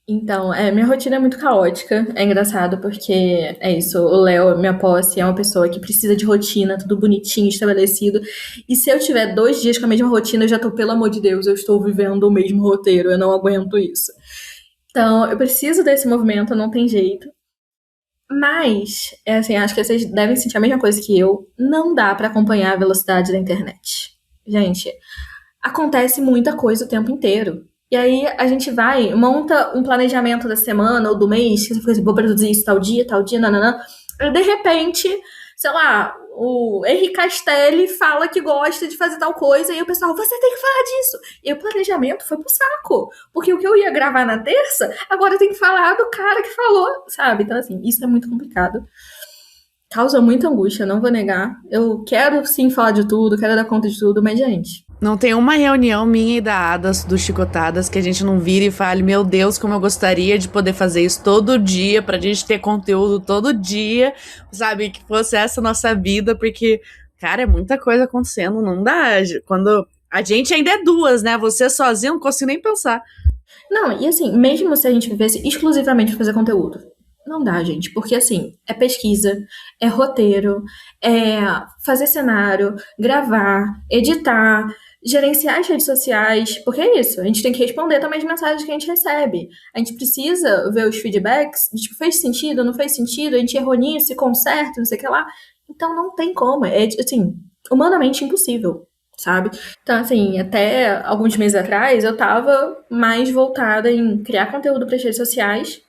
Então, minha rotina é muito caótica. É engraçado porque é isso, o Léo, minha posse, é uma pessoa que precisa de rotina, tudo bonitinho, estabelecido. E se eu tiver 2 dias com a mesma rotina, eu já tô, pelo amor de Deus, eu estou vivendo o mesmo roteiro, eu não aguento isso. Então, eu preciso desse movimento, não tem jeito. Mas, assim, acho que vocês devem sentir a mesma coisa que eu. Não dá pra acompanhar a velocidade da internet. Gente, acontece muita coisa o tempo inteiro. E aí a gente monta um planejamento da semana ou do mês, que você fica assim, vou produzir isso tal dia, nananã. E de repente, sei lá, o Henri Castelli fala que gosta de fazer tal coisa, e o pessoal, você tem que falar disso. E o planejamento foi pro saco. Porque o que eu ia gravar na terça, agora eu tenho que falar do cara que falou, sabe? Então, assim, isso é muito complicado. Causa muita angústia, não vou negar. Eu quero sim falar de tudo, quero dar conta de tudo, mas, gente... Não tem uma reunião minha e da Adas, do Chicotadas, que a gente não vire e fale, meu Deus, como eu gostaria de poder fazer isso todo dia, pra gente ter conteúdo todo dia, sabe? Que fosse essa nossa vida, porque, cara, é muita coisa acontecendo, não dá. Quando a gente ainda é 2, né? Você sozinho, não consigo nem pensar. Não, e assim, mesmo se a gente vivesse exclusivamente pra fazer conteúdo, Não dá, gente, porque assim, é pesquisa, é roteiro, é fazer cenário, gravar, editar, gerenciar as redes sociais, porque é isso, a gente tem que responder também as mensagens que a gente recebe. A gente precisa ver os feedbacks, tipo, fez sentido, não fez sentido, a gente errou nisso, se conserta, não sei o que lá. Então não tem como, é assim, humanamente impossível, sabe? Então, assim, até alguns meses atrás eu tava mais voltada em criar conteúdo para as redes sociais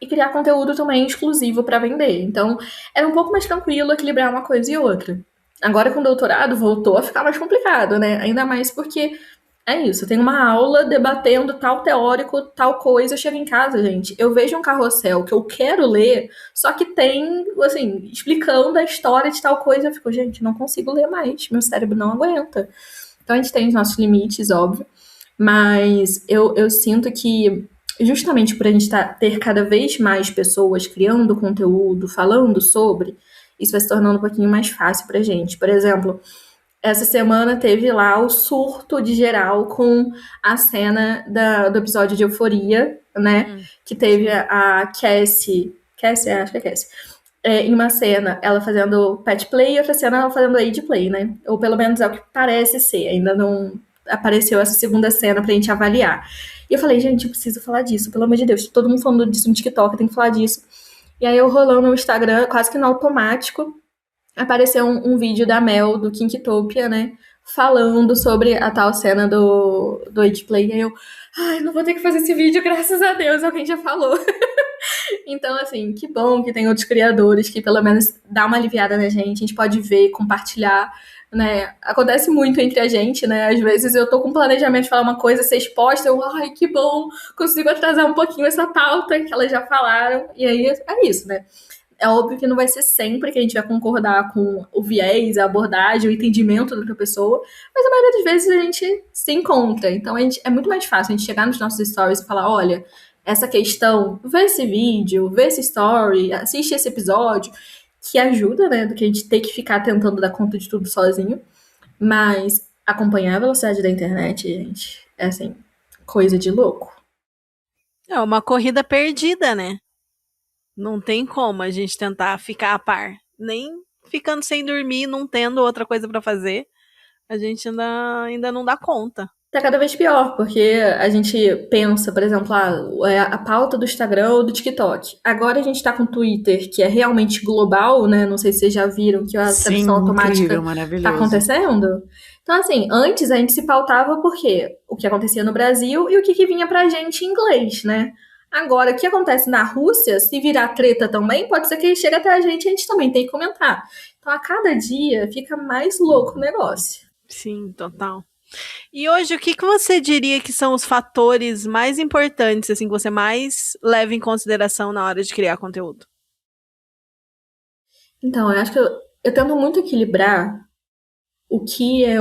e criar conteúdo também exclusivo para vender. Então, era um pouco mais tranquilo equilibrar uma coisa e outra. Agora, com o doutorado, voltou a ficar mais complicado, né? Ainda mais porque é isso, tem uma aula debatendo tal teórico, tal coisa, eu chego em casa, gente, eu vejo um carrossel que eu quero ler, só que tem, assim, explicando a história de tal coisa, eu fico, gente, não consigo ler mais, meu cérebro não aguenta. Então, a gente tem os nossos limites, óbvio, mas eu sinto que justamente por a gente ter cada vez mais pessoas criando conteúdo, falando sobre, isso vai se tornando um pouquinho mais fácil pra gente. Por exemplo, essa semana teve lá o surto de geral com a cena do episódio de Euforia, né? Que teve a Cassie, acho que é Cassie, em uma cena ela fazendo pet play e outra cena ela fazendo age play, né? Ou pelo menos é o que parece ser, ainda não apareceu essa segunda cena pra gente avaliar. E eu falei, gente, eu preciso falar disso, pelo amor de Deus, todo mundo falando disso no TikTok, tem que falar disso. E aí eu rolando no Instagram, quase que no automático, apareceu um vídeo da Mel, do Kinktopia, né, falando sobre a tal cena do age play. E aí eu, ai, não vou ter que fazer esse vídeo, graças a Deus, alguém já falou. Então, assim, que bom que tem outros criadores que pelo menos dá uma aliviada na gente, a gente pode ver, compartilhar, né? Acontece muito entre a gente, né? Às vezes eu tô com planejamento de falar uma coisa, vocês postam, eu, ai, que bom, consigo atrasar um pouquinho essa pauta que elas já falaram, e aí é isso, né? É óbvio que não vai ser sempre que a gente vai concordar com o viés, a abordagem, o entendimento da outra pessoa, mas a maioria das vezes a gente se encontra. Então é muito mais fácil a gente chegar nos nossos stories e falar, olha, essa questão, vê esse vídeo, vê esse story, assiste esse episódio, que ajuda, né, do que a gente ter que ficar tentando dar conta de tudo sozinho. Mas acompanhar a velocidade da internet, gente, é assim, coisa de louco. É uma corrida perdida, né? Não tem como a gente tentar ficar a par. Nem ficando sem dormir, não tendo outra coisa pra fazer, a gente ainda não dá conta. Tá cada vez pior, porque a gente pensa, por exemplo, a pauta do Instagram ou do TikTok. Agora a gente tá com o Twitter, que é realmente global, né? Não sei se vocês já viram que a tradução automática tá acontecendo. Então, assim, antes a gente se pautava por quê? O que acontecia no Brasil e o que vinha pra gente em inglês, né? Agora, o que acontece na Rússia, se virar treta também, pode ser que chegue até a gente também tem que comentar. Então, a cada dia fica mais louco o negócio. Sim, total. E hoje, o que você diria que são os fatores mais importantes, assim, que você mais leva em consideração na hora de criar conteúdo? Então, eu acho que eu tento muito equilibrar o que é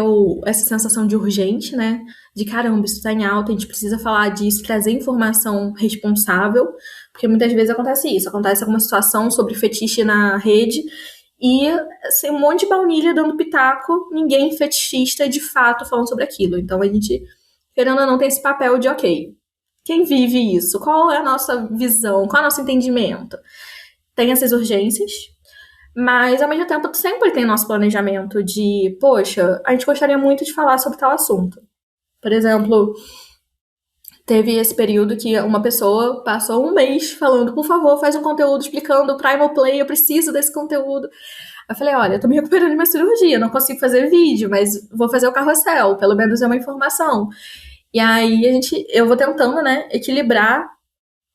essa sensação de urgente, né? De caramba, isso tá em alta, a gente precisa falar disso, trazer informação responsável, porque muitas vezes acontece isso, acontece alguma situação sobre fetiche na rede e assim, um monte de baunilha dando pitaco, ninguém fetichista de fato falando sobre aquilo. Então a gente, querendo ou não, tem esse papel de, ok, quem vive isso? Qual é a nossa visão? Qual é o nosso entendimento? Tem essas urgências, mas ao mesmo tempo sempre tem nosso planejamento de, poxa, a gente gostaria muito de falar sobre tal assunto. Por exemplo, teve esse período que uma pessoa passou um mês falando, por favor, faz um conteúdo explicando o Primal Play, eu preciso desse conteúdo. Eu falei, olha, eu tô me recuperando de uma cirurgia, não consigo fazer vídeo, mas vou fazer o carrossel, pelo menos é uma informação. E aí eu vou tentando, né, equilibrar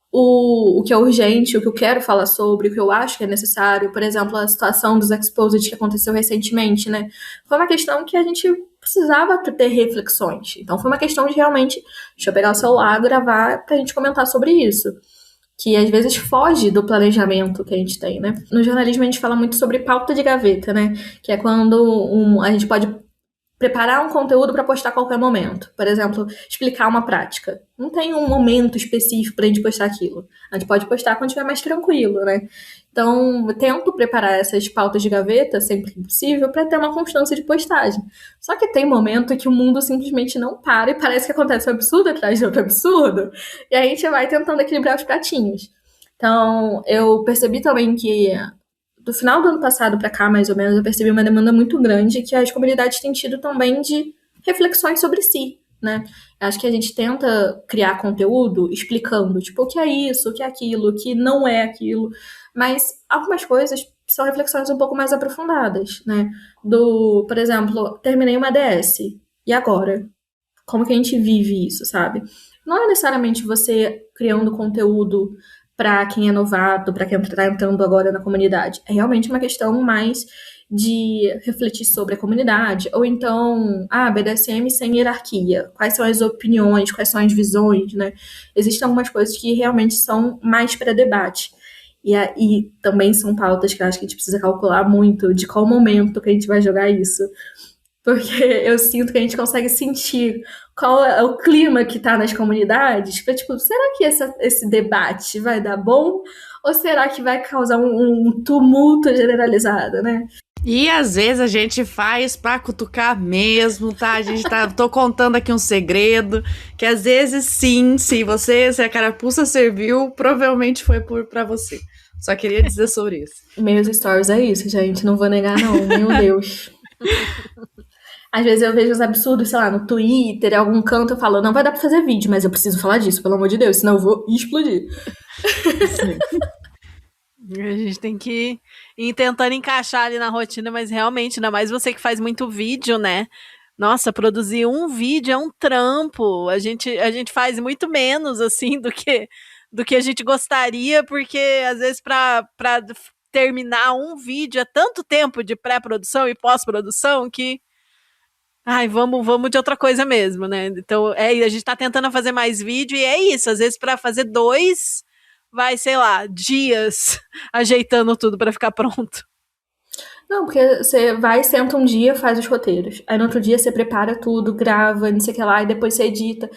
o que é urgente, o que eu quero falar sobre, o que eu acho que é necessário. Por exemplo, a situação dos Exposed que aconteceu recentemente, né? Foi uma questão que a gente precisava ter reflexões. Então foi uma questão de realmente, deixa eu pegar o celular, gravar pra gente comentar sobre isso. Que às vezes foge do planejamento que a gente tem, né? No jornalismo a gente fala muito sobre pauta de gaveta, né? Que é quando a gente pode preparar um conteúdo para postar a qualquer momento. Por exemplo, explicar uma prática. Não tem um momento específico pra gente postar aquilo. A gente pode postar quando estiver mais tranquilo, né? Então, eu tento preparar essas pautas de gaveta, sempre que possível, para ter uma constância de postagem. Só que tem momento que o mundo simplesmente não para e parece que acontece um absurdo atrás de outro absurdo. E aí a gente vai tentando equilibrar os pratinhos. Então, eu percebi também que do final do ano passado para cá, mais ou menos, eu percebi uma demanda muito grande que as comunidades têm tido também de reflexões sobre si, né? Acho que a gente tenta criar conteúdo explicando, tipo, o que é isso, o que é aquilo, o que não é aquilo, mas algumas coisas são reflexões um pouco mais aprofundadas, né? Por exemplo, terminei uma DS, e agora? Como que a gente vive isso, sabe? Não é necessariamente você criando conteúdo para quem é novato, para quem está entrando agora na comunidade. É realmente uma questão mais de refletir sobre a comunidade, ou então, BDSM sem hierarquia. Quais são as opiniões, quais são as visões, né? Existem algumas coisas que realmente são mais para debate. E aí também são pautas que eu acho que a gente precisa calcular muito de qual momento que a gente vai jogar isso. Porque eu sinto que a gente consegue sentir qual é o clima que tá nas comunidades. Pra, tipo, será que esse debate vai dar bom? Ou será que vai causar um tumulto generalizado, né? E às vezes a gente faz pra cutucar mesmo, tá? Tô contando aqui um segredo, que às vezes sim, se a carapuça serviu, provavelmente foi pra você. Só queria dizer sobre isso. Meus stories é isso, gente, não vou negar não, meu Deus. Às vezes eu vejo os absurdos, sei lá, no Twitter, em algum canto eu falo, não vai dar pra fazer vídeo, mas eu preciso falar disso, pelo amor de Deus, senão eu vou explodir. A gente tem que ir tentando encaixar ali na rotina, mas realmente, ainda mais você que faz muito vídeo, né? Nossa, produzir um vídeo é um trampo. A gente faz muito menos, assim, do que a gente gostaria, porque às vezes pra terminar um vídeo é tanto tempo de pré-produção e pós-produção que vamos de outra coisa mesmo, né? Então, a gente tá tentando fazer mais vídeo e é isso. Às vezes, pra fazer 2, vai, sei lá, dias ajeitando tudo pra ficar pronto. Não, porque você vai, senta um dia, faz os roteiros. Aí no outro dia você prepara tudo, grava, não sei o que lá, e depois você edita.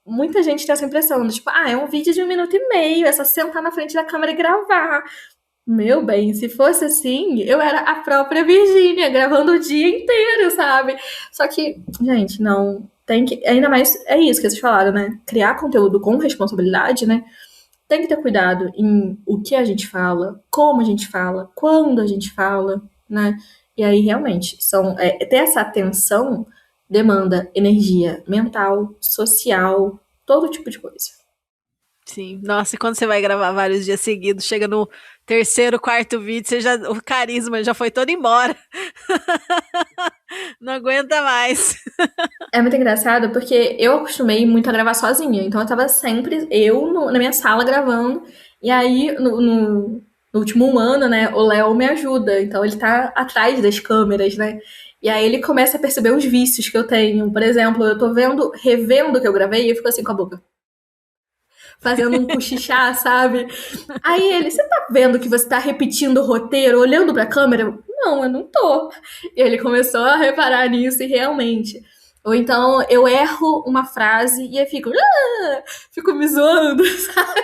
Muita gente tem essa impressão, tipo, é um vídeo de 1 minuto e meio, é só sentar na frente da câmera e gravar. Meu bem, se fosse assim, eu era a própria Virgínia, gravando o dia inteiro, sabe? Só que, gente, não, tem que, ainda mais, é isso que vocês falaram, né? Criar conteúdo com responsabilidade, né? Tem que ter cuidado em o que a gente fala, como a gente fala, quando a gente fala, né? E aí, realmente, ter essa atenção demanda energia mental, social, todo tipo de coisa. Sim, nossa, e quando você vai gravar vários dias seguidos, chega no 3º, 4º vídeo, o carisma já foi todo embora. Não aguenta mais. É muito engraçado porque eu acostumei muito a gravar sozinha, então eu tava sempre na minha sala gravando, e aí no último 1 ano, né, o Léo me ajuda, então ele tá atrás das câmeras, né, e aí ele começa a perceber os vícios que eu tenho. Por exemplo, eu tô revendo o que eu gravei e eu fico assim com a boca fazendo um cochichar, sabe? Aí você tá vendo que você tá repetindo o roteiro, olhando pra câmera? Não, eu não tô. E ele começou a reparar nisso e realmente. Ou então eu erro uma frase e eu fico me zoando, sabe?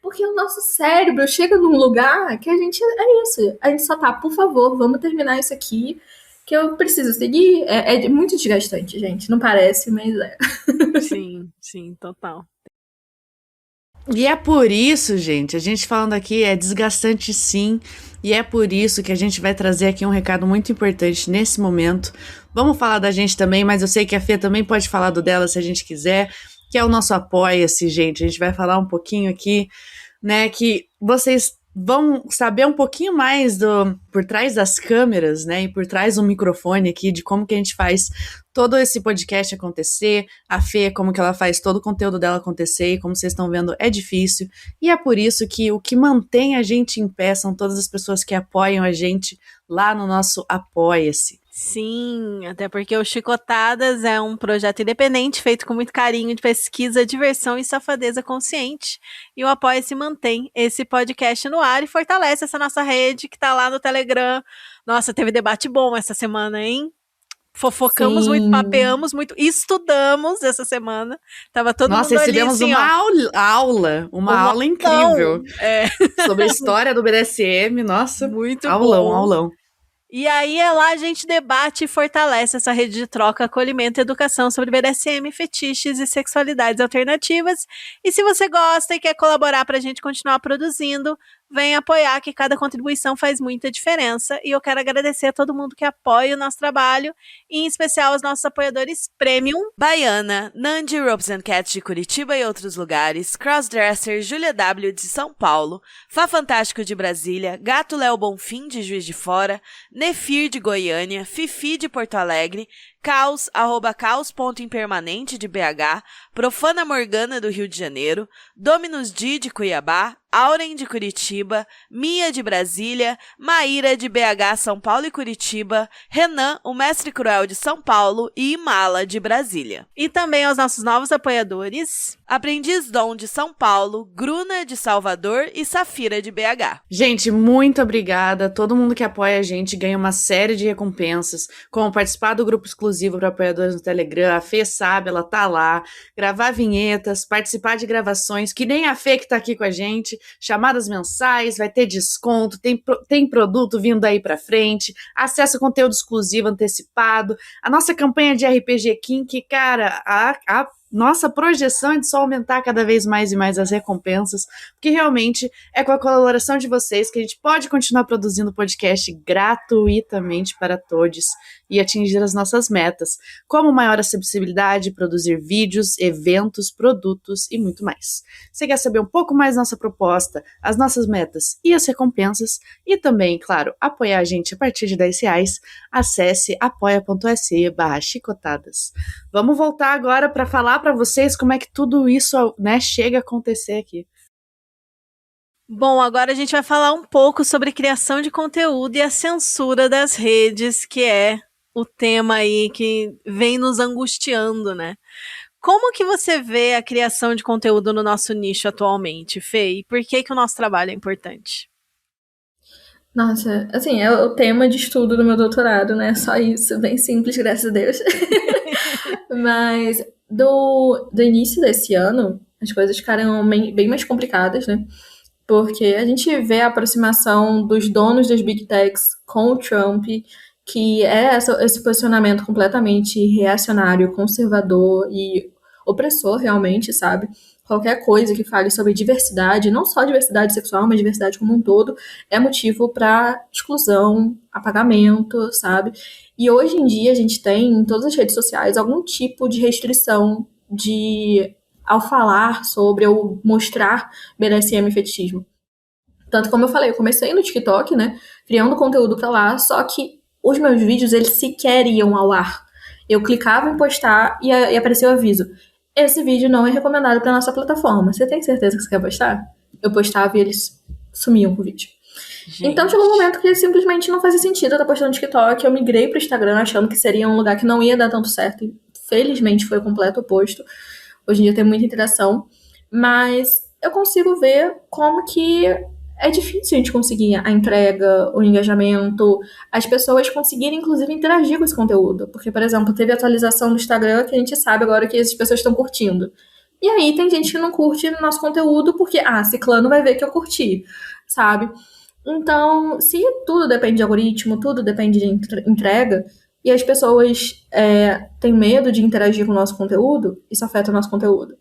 Porque o nosso cérebro chega num lugar que é isso. A gente só tá, por favor, vamos terminar isso aqui, que eu preciso seguir. É muito desgastante, gente. Não parece, mas é. Sim, total. E é por isso, gente, a gente falando aqui é desgastante sim, e é por isso que a gente vai trazer aqui um recado muito importante nesse momento. Vamos falar da gente também, mas eu sei que a Fê também pode falar do dela se a gente quiser, que é o nosso Apoia-se, gente. A gente vai falar um pouquinho aqui, né, que vocês vão saber um pouquinho mais por trás das câmeras, né, e por trás do microfone aqui, de como que a gente faz todo esse podcast acontecer, a Fê, como que ela faz todo o conteúdo dela acontecer, e como vocês estão vendo, é difícil, e é por isso que o que mantém a gente em pé são todas as pessoas que apoiam a gente lá no nosso Apoia-se. Sim, até porque o Chicotadas é um projeto independente, feito com muito carinho, de pesquisa, diversão e safadeza consciente. E o Apoia-se mantém esse podcast no ar e fortalece essa nossa rede que tá lá no Telegram. Nossa, teve debate bom essa semana, hein? Fofocamos muito, papeamos muito, estudamos essa semana. Tava todo mundo ali. Nossa, recebemos assim, uma aula incrível sobre a história do BDSM. Nossa, muito aulão, bom. aulão. E aí lá a gente debate e fortalece essa rede de troca, acolhimento e educação sobre BDSM, fetiches e sexualidades alternativas. E se você gosta e quer colaborar para a gente continuar produzindo, vem apoiar, que cada contribuição faz muita diferença. E eu quero agradecer a todo mundo que apoia o nosso trabalho, e em especial aos nossos apoiadores Premium: Baiana, Nandi Ropes and Cats de Curitiba e outros lugares, Crossdresser, Júlia W de São Paulo, Fá Fantástico de Brasília, Gato Léo Bonfim de Juiz de Fora, Nefir de Goiânia, Fifi de Porto Alegre, Caos, @caos.impermanente de BH, Profana Morgana do Rio de Janeiro, Dominus D de Cuiabá, Auren de Curitiba, Mia de Brasília, Maíra de BH, São Paulo e Curitiba, Renan, o Mestre Cruel de São Paulo e Imala de Brasília. E também aos nossos novos apoiadores: Aprendiz Dom de São Paulo, Gruna de Salvador e Safira de BH. Gente, muito obrigada. Todo mundo que apoia a gente ganha uma série de recompensas, como participar do grupo exclusivo para apoiadores no Telegram. A Fê sabe, ela tá lá. Gravar vinhetas, participar de gravações, que nem a Fê que tá aqui com a gente. Chamadas mensais, vai ter desconto, tem produto vindo aí pra frente, acesso a conteúdo exclusivo antecipado, a nossa campanha de RPG Kim, que, cara, a nossa projeção é de só aumentar cada vez mais e mais as recompensas, porque realmente é com a colaboração de vocês que a gente pode continuar produzindo podcast gratuitamente para todos e atingir as nossas metas, como maior acessibilidade, produzir vídeos, eventos, produtos e muito mais. Você quer saber um pouco mais da nossa proposta, as nossas metas e as recompensas, e também, claro, apoiar a gente a partir de R$10, acesse apoia.se/chicotadas. Vamos voltar agora para falar para vocês como é que tudo isso, né, chega a acontecer aqui. Bom, agora a gente vai falar um pouco sobre criação de conteúdo e a censura das redes, que é o tema aí que vem nos angustiando, né? Como que você vê a criação de conteúdo no nosso nicho atualmente, Fê? E por que o nosso trabalho é importante? Nossa, assim, é o tema de estudo do meu doutorado, né? Só isso, bem simples, graças a Deus. Mas do início desse ano, as coisas ficaram bem mais complicadas, né? Porque a gente vê a aproximação dos donos das Big Techs com o Trump, que é esse posicionamento completamente reacionário, conservador e opressor, realmente, sabe? Qualquer coisa que fale sobre diversidade, não só diversidade sexual, mas diversidade como um todo, é motivo para exclusão, apagamento, sabe? E hoje em dia a gente tem em todas as redes sociais algum tipo de restrição ao falar sobre ou mostrar BDSM e fetichismo. Tanto como eu falei, eu comecei no TikTok, né, criando conteúdo pra lá, só que os meus vídeos, eles sequer iam ao ar. Eu clicava em postar e apareceu o aviso: esse vídeo não é recomendado pra nossa plataforma. Você tem certeza que você quer postar? Eu postava e eles sumiam com o vídeo. Gente. Então chegou um momento que simplesmente não fazia sentido eu estar postando no TikTok. Eu migrei pro Instagram achando que seria um lugar que não ia dar tanto certo. E felizmente foi o completo oposto. Hoje em dia tem muita interação. Mas eu consigo ver como que é difícil a gente conseguir a entrega, o engajamento, as pessoas conseguirem, inclusive, interagir com esse conteúdo. Porque, por exemplo, teve atualização do Instagram que a gente sabe agora que as pessoas estão curtindo. E aí tem gente que não curte o nosso conteúdo porque, ciclano vai ver que eu curti, sabe? Então, se tudo depende de algoritmo, tudo depende de entrega, e as pessoas têm medo de interagir com o nosso conteúdo, isso afeta o nosso conteúdo.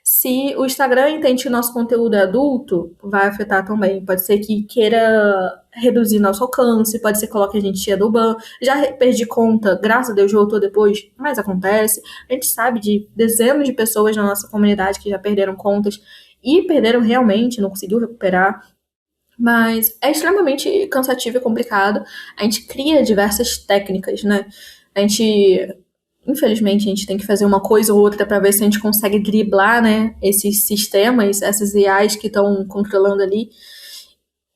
Se o Instagram entende que o nosso conteúdo é adulto, vai afetar também. Pode ser que queira reduzir nosso alcance, pode ser que coloque a gente do ban. Já perdi conta, graças a Deus voltou depois, mas acontece. A gente sabe de dezenas de pessoas na nossa comunidade que já perderam contas e perderam realmente, não conseguiu recuperar. Mas é extremamente cansativo e complicado. A gente cria diversas técnicas, né? Infelizmente, a gente tem que fazer uma coisa ou outra para ver se a gente consegue driblar, né, esses sistemas, essas IAs que estão controlando ali.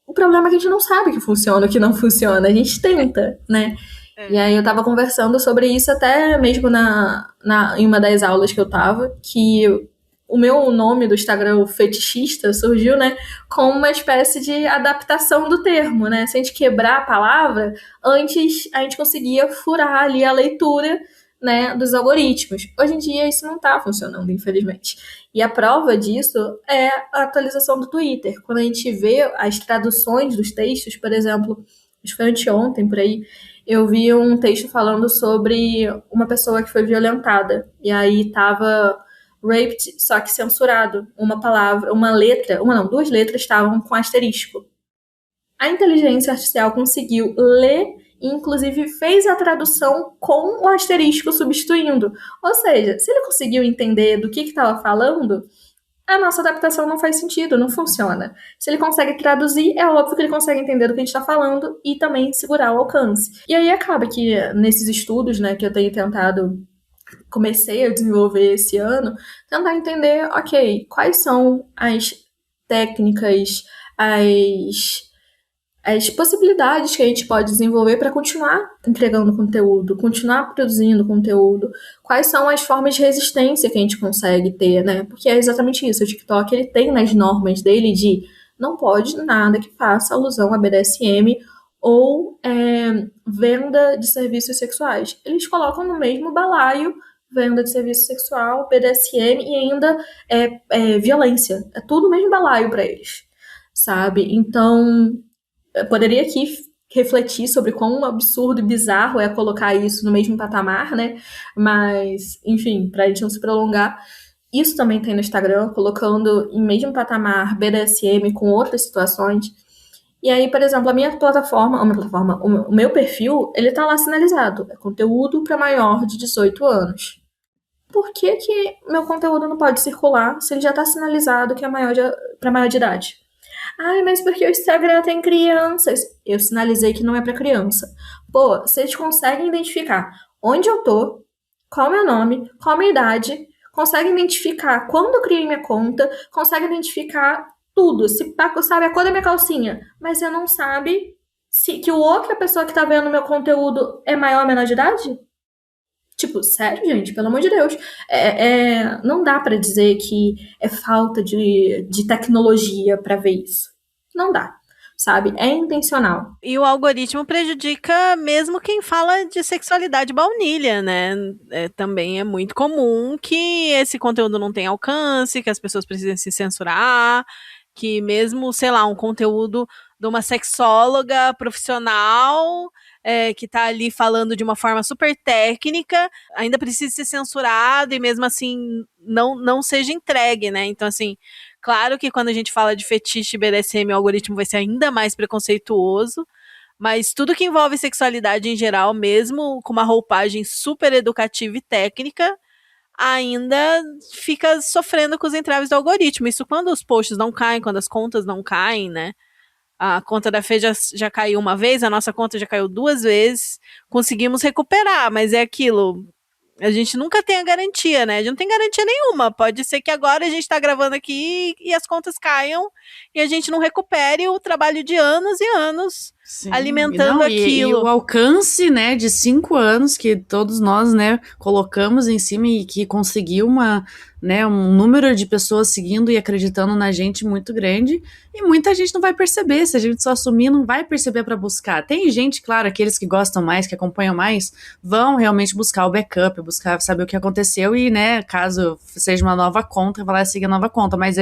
O problema é que a gente não sabe o que funciona, o que não funciona. A gente tenta, né? E aí eu tava conversando sobre isso até mesmo em uma das aulas que eu tava, que o meu nome do Instagram, o fetichista, surgiu, né, com uma espécie de adaptação do termo, né? Se a gente quebrar a palavra, antes a gente conseguia furar ali a leitura, né, dos algoritmos. Hoje em dia isso não está funcionando, infelizmente. E a prova disso é a atualização do Twitter. Quando a gente vê as traduções dos textos, por exemplo, acho que foi anteontem, por aí, eu vi um texto falando sobre uma pessoa que foi violentada. E aí tava raped, só que censurado. Uma palavra, uma letra, uma não, duas letras estavam com asterisco. A inteligência artificial conseguiu ler e, inclusive, fez a tradução com o asterisco substituindo. Ou seja, se ele conseguiu entender do que estava falando, a nossa adaptação não faz sentido, não funciona. Se ele consegue traduzir, é óbvio que ele consegue entender do que a gente está falando e também segurar o alcance. E aí acaba que nesses estudos, né, que eu tenho tentado, comecei a desenvolver esse ano, tentar entender, ok, quais são as técnicas, as possibilidades que a gente pode desenvolver para continuar entregando conteúdo, continuar produzindo conteúdo, quais são as formas de resistência que a gente consegue ter, né? Porque é exatamente isso, o TikTok ele tem nas normas dele de não pode nada que faça alusão a BDSM ou venda de serviços sexuais. Eles colocam no mesmo balaio venda de serviço sexual, BDSM e ainda violência. É tudo o mesmo balaio para eles, sabe? Então eu poderia aqui refletir sobre quão absurdo e bizarro é colocar isso no mesmo patamar, né? Mas, enfim, pra gente não se prolongar, isso também tem no Instagram, colocando em mesmo patamar BDSM com outras situações. E aí, por exemplo, a minha plataforma, o meu perfil, ele tá lá sinalizado. É conteúdo para maior de 18 anos. Por que que meu conteúdo não pode circular se ele já tá sinalizado que é para maior de idade? Ai, mas porque o Instagram tem crianças. Eu sinalizei que não é pra criança. Pô, vocês conseguem identificar onde eu tô, qual é o meu nome, qual a minha idade, conseguem identificar quando eu criei minha conta, conseguem identificar tudo. Se sabe a cor da minha calcinha, mas você não sabe que outra pessoa que tá vendo meu conteúdo é maior ou menor de idade? Tipo, sério, gente? Pelo amor de Deus. Não dá pra dizer que é falta de tecnologia pra ver isso. Não dá, sabe? É intencional. E o algoritmo prejudica mesmo quem fala de sexualidade baunilha, né? Também é muito comum que esse conteúdo não tenha alcance, que as pessoas precisem se censurar, que mesmo, sei lá, um conteúdo de uma sexóloga profissional que tá ali falando de uma forma super técnica, ainda precisa ser censurado e mesmo assim não seja entregue, né? Então, assim, claro que quando a gente fala de fetiche BDSM, o algoritmo vai ser ainda mais preconceituoso, mas tudo que envolve sexualidade em geral, mesmo com uma roupagem super educativa e técnica, ainda fica sofrendo com os entraves do algoritmo. Isso quando os posts não caem, quando as contas não caem, né? A conta da Fê já caiu uma vez, a nossa conta já caiu 2 vezes. Conseguimos recuperar, mas é aquilo. A gente nunca tem a garantia, né? A gente não tem garantia nenhuma. Pode ser que agora a gente tá gravando aqui e as contas caiam e a gente não recupere o trabalho de anos e anos. Sim, alimentando aquilo. E o alcance, né, de 5 anos que todos nós, né, colocamos em cima e que conseguiu um número de pessoas seguindo e acreditando na gente muito grande, e muita gente não vai perceber, se a gente só assumir, não vai perceber para buscar. Tem gente, claro, aqueles que gostam mais, que acompanham mais, vão realmente buscar o backup, buscar saber o que aconteceu e, né, caso seja uma nova conta, vai lá seguir a nova conta, mas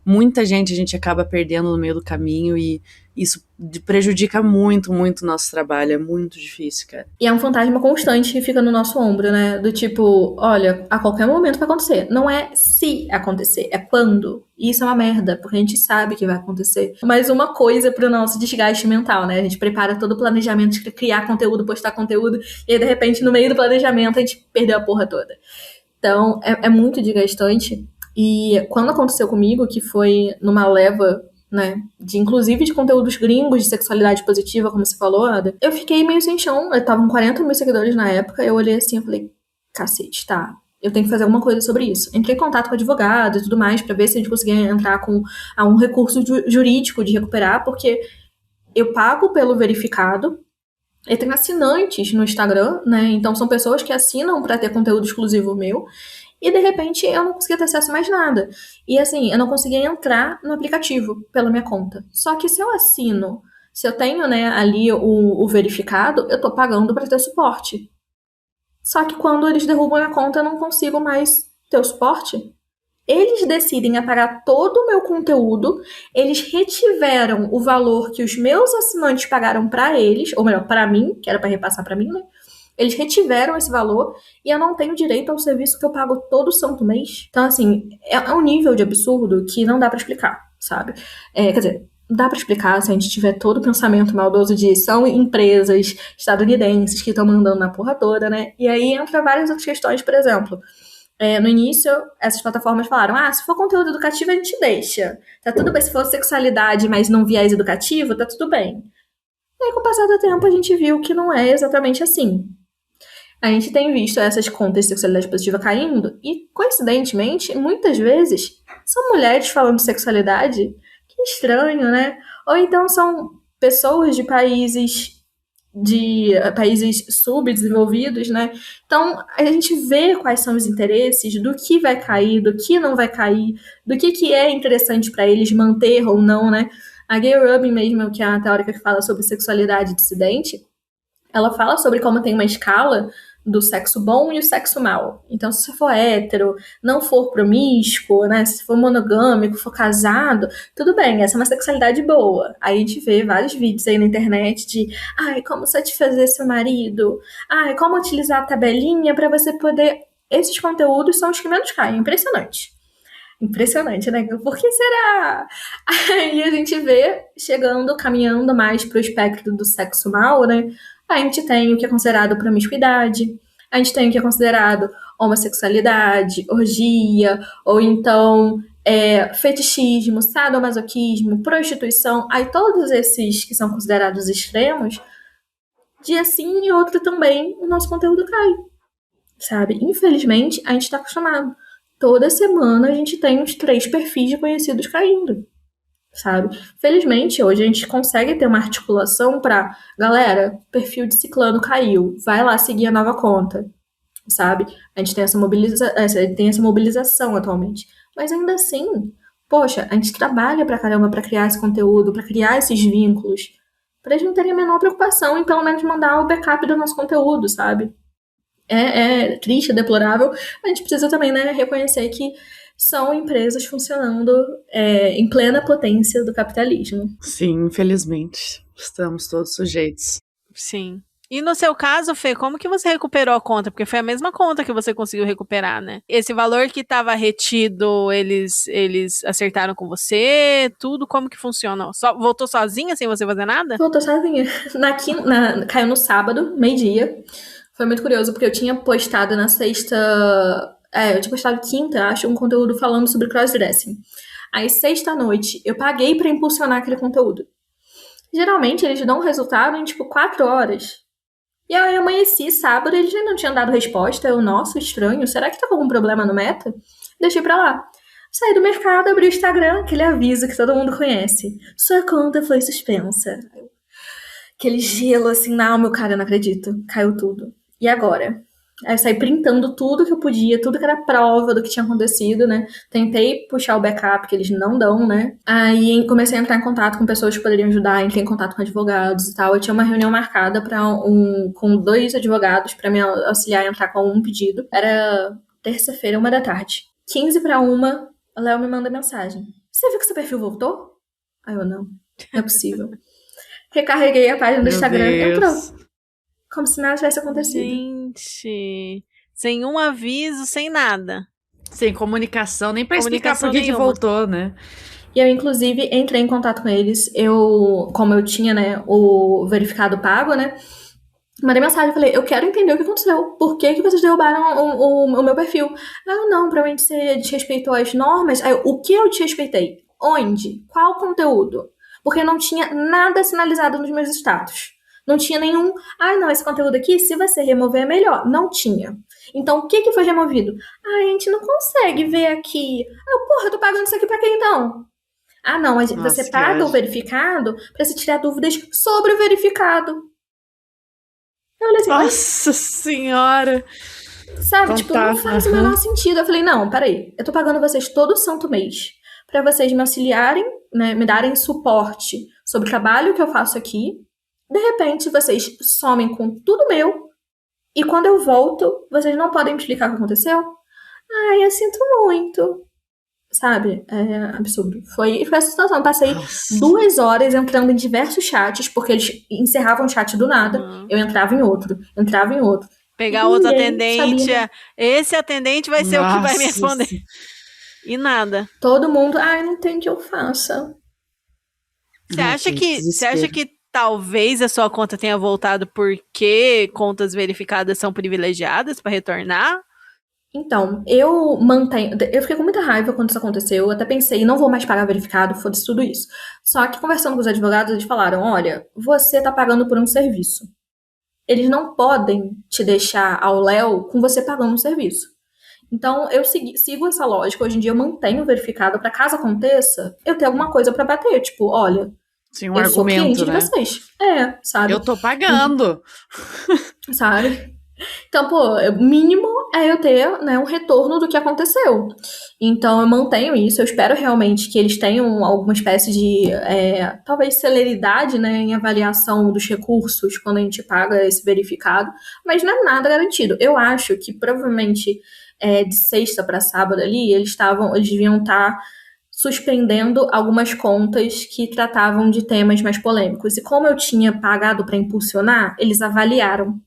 muita gente a gente acaba perdendo no meio do caminho e isso prejudica muito, muito o nosso trabalho. É muito difícil, cara. E é um fantasma constante que fica no nosso ombro, né? Do tipo, olha, a qualquer momento vai acontecer. Não é se acontecer, é quando. E isso é uma merda, porque a gente sabe que vai acontecer. Mas uma coisa pro nosso desgaste mental, né? A gente prepara todo o planejamento de criar conteúdo, postar conteúdo, e aí, de repente, no meio do planejamento, a gente perdeu a porra toda. Então, é muito desgastante. E quando aconteceu comigo, que foi numa leva, né, inclusive de conteúdos gringos de sexualidade positiva, como você falou, Ada, eu fiquei meio sem chão. Eu tava com 40 mil seguidores na época, eu olhei assim e falei, cacete, tá, eu tenho que fazer alguma coisa sobre isso. Entrei em contato com advogado e tudo mais pra ver se a gente conseguia entrar com um recurso jurídico de recuperar, porque eu pago pelo verificado, eu tenho assinantes no Instagram, né, então são pessoas que assinam pra ter conteúdo exclusivo meu, e, de repente, eu não conseguia ter acesso a mais nada. E, assim, eu não conseguia entrar no aplicativo pela minha conta. Só que se eu assino, se eu tenho, né, ali o verificado, eu tô pagando pra ter suporte. Só que quando eles derrubam a minha conta, eu não consigo mais ter o suporte. eles decidem apagar todo o meu conteúdo, eles retiveram o valor que os meus assinantes pagaram pra eles, ou melhor, pra mim, que era pra repassar pra mim, né? Eles retiveram esse valor e eu não tenho direito ao serviço que eu pago todo santo mês. Então, assim, é um nível de absurdo que não dá pra explicar, sabe? Quer dizer, dá pra explicar se a gente tiver todo o pensamento maldoso de são empresas estadunidenses que estão mandando na porra toda, né? E aí entra várias outras questões, por exemplo. No início, essas plataformas falaram, se for conteúdo educativo a gente deixa. Tá tudo bem, se for sexualidade, mas não viés educativo, tá tudo bem. E aí, com o passar do tempo, a gente viu que não é exatamente assim. A gente tem visto essas contas de sexualidade positiva caindo e, coincidentemente, muitas vezes são mulheres falando de sexualidade. Que estranho, né? Ou então são pessoas de países subdesenvolvidos, né? Então, a gente vê quais são os interesses, do que vai cair, do que não vai cair, do que é interessante para eles manter ou não, né? A Gayle Rubin mesmo, que é a teórica que fala sobre sexualidade dissidente, ela fala sobre como tem uma escala do sexo bom e o sexo mal. Então, se você for hétero, não for promíscuo, né? Se for monogâmico, for casado, tudo bem, essa é uma sexualidade boa. Aí a gente vê vários vídeos aí na internet de como satisfazer seu marido, como utilizar a tabelinha para você poder... Esses conteúdos são os que menos caem, impressionante. Impressionante, né? Por que será? Aí a gente vê caminhando mais pro espectro do sexo mal, né? A gente tem o que é considerado promiscuidade, a gente tem o que é considerado homossexualidade, orgia, ou então fetichismo, sadomasoquismo, prostituição, aí todos esses que são considerados extremos, dia sim e outro também, o nosso conteúdo cai, sabe? Infelizmente, a gente está acostumado. Toda semana a gente tem uns 3 perfis de conhecidos caindo, sabe? Felizmente, hoje a gente consegue ter uma articulação pra... Galera, perfil de ciclano caiu. Vai lá seguir a nova conta, sabe? A gente tem essa mobilização atualmente. Mas ainda assim, poxa, a gente trabalha pra caramba pra criar esse conteúdo, pra criar esses vínculos, pra eles não terem a menor preocupação em pelo menos mandar o backup do nosso conteúdo, sabe? É triste, é deplorável. A gente precisa também, né, reconhecer que são empresas funcionando em plena potência do capitalismo. Sim, infelizmente. Estamos todos sujeitos. Sim. E no seu caso, Fê, como que você recuperou a conta? Porque foi a mesma conta que você conseguiu recuperar, né? Esse valor que estava retido, eles acertaram com você? Tudo como que funciona? Voltou sozinha, sem você fazer nada? Voltou sozinha. Caiu no sábado, meio-dia. Foi muito curioso, porque eu tinha postado na sexta... eu tinha postado quinta, acho, um conteúdo falando sobre crossdressing. Aí, sexta-noite, eu paguei pra impulsionar aquele conteúdo. Geralmente, eles dão resultado em, 4 horas. E aí, eu amanheci sábado, eles ainda não tinham dado resposta. Nossa, estranho, será que tá com algum problema no meta? Deixei pra lá. Saí do mercado, abri o Instagram, aquele aviso que todo mundo conhece. Sua conta foi suspensa. Aquele gelo assim na alma, cara, eu não acredito. Caiu tudo. E agora? Aí eu saí printando tudo que eu podia, tudo que era prova do que tinha acontecido, né? Tentei puxar o backup, que eles não dão, né? Aí comecei a entrar em contato com pessoas que poderiam ajudar, entrei em contato com advogados e tal. Eu tinha uma reunião marcada com 2 advogados pra me auxiliar a entrar com um pedido. Era terça-feira, 1h. 1:45, o Léo me manda mensagem. Você viu que seu perfil voltou? Aí eu, não é possível. Recarreguei a página do Instagram e entrou. Como se nada tivesse acontecido. Gente, sem um aviso, sem nada. Sem comunicação, nem pra explicar por que nenhuma. voltou, né? E eu, inclusive, entrei em contato com eles. Como eu tinha, né, o verificado pago, né? Mandei mensagem, falei, eu quero entender o que aconteceu. Por que vocês derrubaram o meu perfil? Não, provavelmente você desrespeitou as normas. Aí, o que eu desrespeitei? Onde? Qual conteúdo? Porque não tinha nada sinalizado nos meus status. Não tinha nenhum... não, esse conteúdo aqui, se você remover, é melhor. Não tinha. Então, o que foi removido? A gente não consegue ver aqui. Eu tô pagando isso aqui pra quem, então? Não, mas você paga o verificado pra se tirar dúvidas sobre o verificado. Eu olhei assim... Nossa senhora! Sabe, não faz o menor sentido. Eu falei, não, peraí. Eu tô pagando vocês todo santo mês pra vocês me auxiliarem, né, me darem suporte sobre o trabalho que eu faço aqui. De repente, vocês somem com tudo meu. E quando eu volto, vocês não podem me explicar o que aconteceu? Eu sinto muito. sabe? É absurdo. Foi essa situação. Eu passei Nossa. 2 horas entrando em diversos chats, porque eles encerravam o chat do nada, Uhum. eu entrava em outro. Pegar E outro ninguém atendente, sabia. esse atendente vai ser o que vai me Nossa. responder. E nada. Todo mundo, ai, não tem o que eu faça. Você Ai, acha que que desespero. talvez a sua conta tenha voltado porque contas verificadas são privilegiadas para retornar? Então, eu fiquei com muita raiva quando isso aconteceu, eu até pensei, não vou mais pagar verificado, foda-se tudo isso. Só que conversando com os advogados, eles falaram, olha, você tá pagando por um serviço. Eles não podem te deixar ao léu com você pagando um serviço. Então, eu sigo essa lógica. Hoje em dia, eu mantenho verificado para caso aconteça, eu ter alguma coisa para bater. Tipo, olha, Sim, um eu sou cliente argumento, de né? vocês. Sabe? Eu tô pagando. Sabe? Então, pô, o mínimo é eu ter, né, um retorno do que aconteceu. Então, eu mantenho isso. Eu espero realmente que eles tenham alguma espécie de, talvez, celeridade, né, em avaliação dos recursos quando a gente paga esse verificado. Mas não é nada garantido. Eu acho que, provavelmente, de sexta para sábado ali, eles deviam estar suspendendo algumas contas que tratavam de temas mais polêmicos. E como eu tinha pagado para impulsionar, eles avaliaram.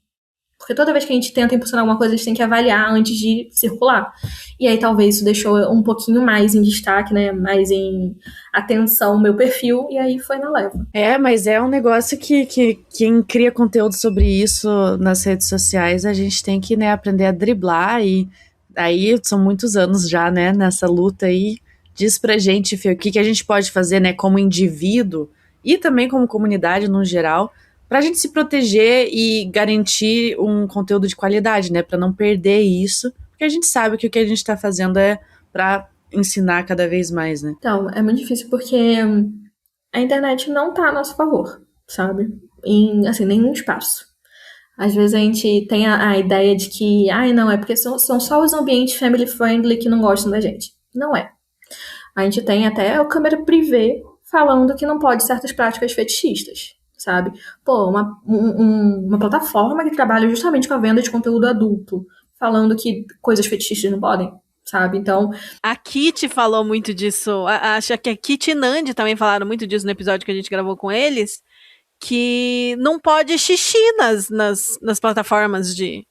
Porque toda vez que a gente tenta impulsionar alguma coisa, a gente tem que avaliar antes de circular. E aí talvez isso deixou um pouquinho mais em destaque, né? Mais em atenção o meu perfil, e aí foi na leva. Mas é um negócio que quem cria conteúdo sobre isso nas redes sociais, a gente tem que, né, aprender a driblar, e aí são muitos anos já, né, nessa luta aí. Diz pra gente, Fê, o que a gente pode fazer, né, como indivíduo e também como comunidade no geral, pra gente se proteger e garantir um conteúdo de qualidade, né, pra não perder isso, porque a gente sabe que o que a gente tá fazendo é pra ensinar cada vez mais, né. Então, é muito difícil porque a internet não tá a nosso favor, sabe? Assim, nenhum espaço. Às vezes a gente tem a ideia de que, não, é porque são só os ambientes family friendly que não gostam da gente. Não é. A gente tem até a câmera privê falando que não pode certas práticas fetichistas, sabe? Pô, uma plataforma que trabalha justamente com a venda de conteúdo adulto, falando que coisas fetichistas não podem, sabe? Então, A Kitty falou muito disso. Acho que a Kitty e Nandi também falaram muito disso no episódio que a gente gravou com eles. Que não pode xixi nas plataformas de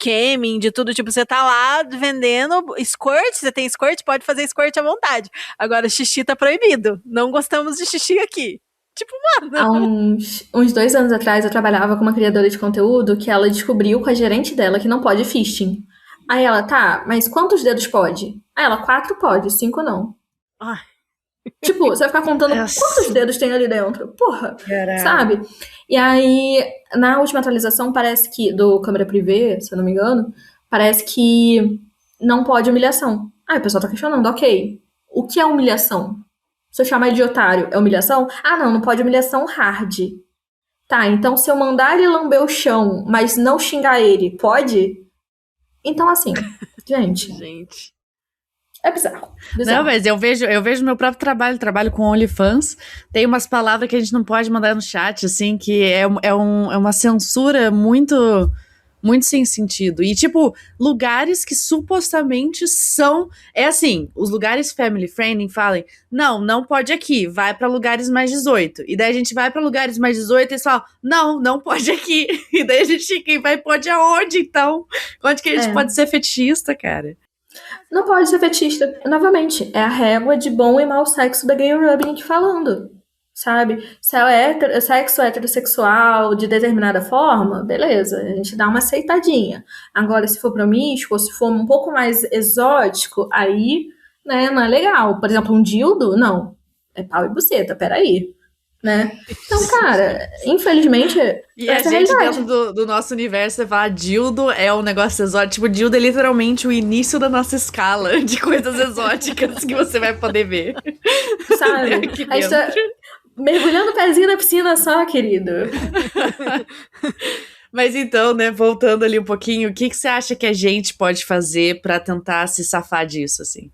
camming, de tudo. Tipo, você tá lá vendendo squirt, você tem squirt, pode fazer squirt à vontade. Agora, xixi tá proibido. Não gostamos de xixi aqui. Tipo, há mano. uns 2 anos atrás, eu trabalhava com uma criadora de conteúdo que ela descobriu com a gerente dela que não pode fisting. Aí ela, tá, mas quantos dedos pode? Aí ela, 4 pode, 5 não. Ai. Tipo, você vai ficar contando quantos dedos tem ali dentro. Porra, Caralho. sabe? E aí, na última atualização, parece que, do câmera privê, se eu não me engano, parece que não pode humilhação. Aí o pessoal tá questionando, ok, o que é humilhação? Se eu chamar ele de otário, é humilhação? Não pode humilhação hard. Tá, então se eu mandar ele lamber o chão, mas não xingar ele, pode? Então, assim, gente, Gente. é bizarro. Não, mas eu vejo meu próprio trabalho com OnlyFans, tem umas palavras que a gente não pode mandar no chat, assim, que é uma censura muito, muito sem sentido. E, tipo, lugares que supostamente são, assim, os lugares family friendly falem, não pode aqui, vai pra lugares mais 18. E daí a gente vai pra lugares mais 18 e eles falam, não pode aqui. E daí a gente fica, vai, pode aonde, então? Onde que a gente pode ser fetichista, cara? Não pode ser fetichista. Novamente, é a régua de bom e mau sexo da Gay Rubbing aqui falando. Sabe? Se é sexo heterossexual de determinada forma, beleza, a gente dá uma aceitadinha. Agora, se for promíscuo, se for um pouco mais exótico, aí, né, não é legal. Por exemplo, um dildo, não. É pau e buceta, peraí. Né? Então, cara, infelizmente, e a essa gente, é a realidade. dentro do nosso universo, você fala dildo é um negócio exótico. Tipo, dildo é literalmente o início da nossa escala de coisas exóticas que você vai poder ver. Sabe? A gente tá mergulhando o pezinho na piscina só, querido. Mas então, né, voltando ali um pouquinho, o que você acha que a gente pode fazer pra tentar se safar disso, assim?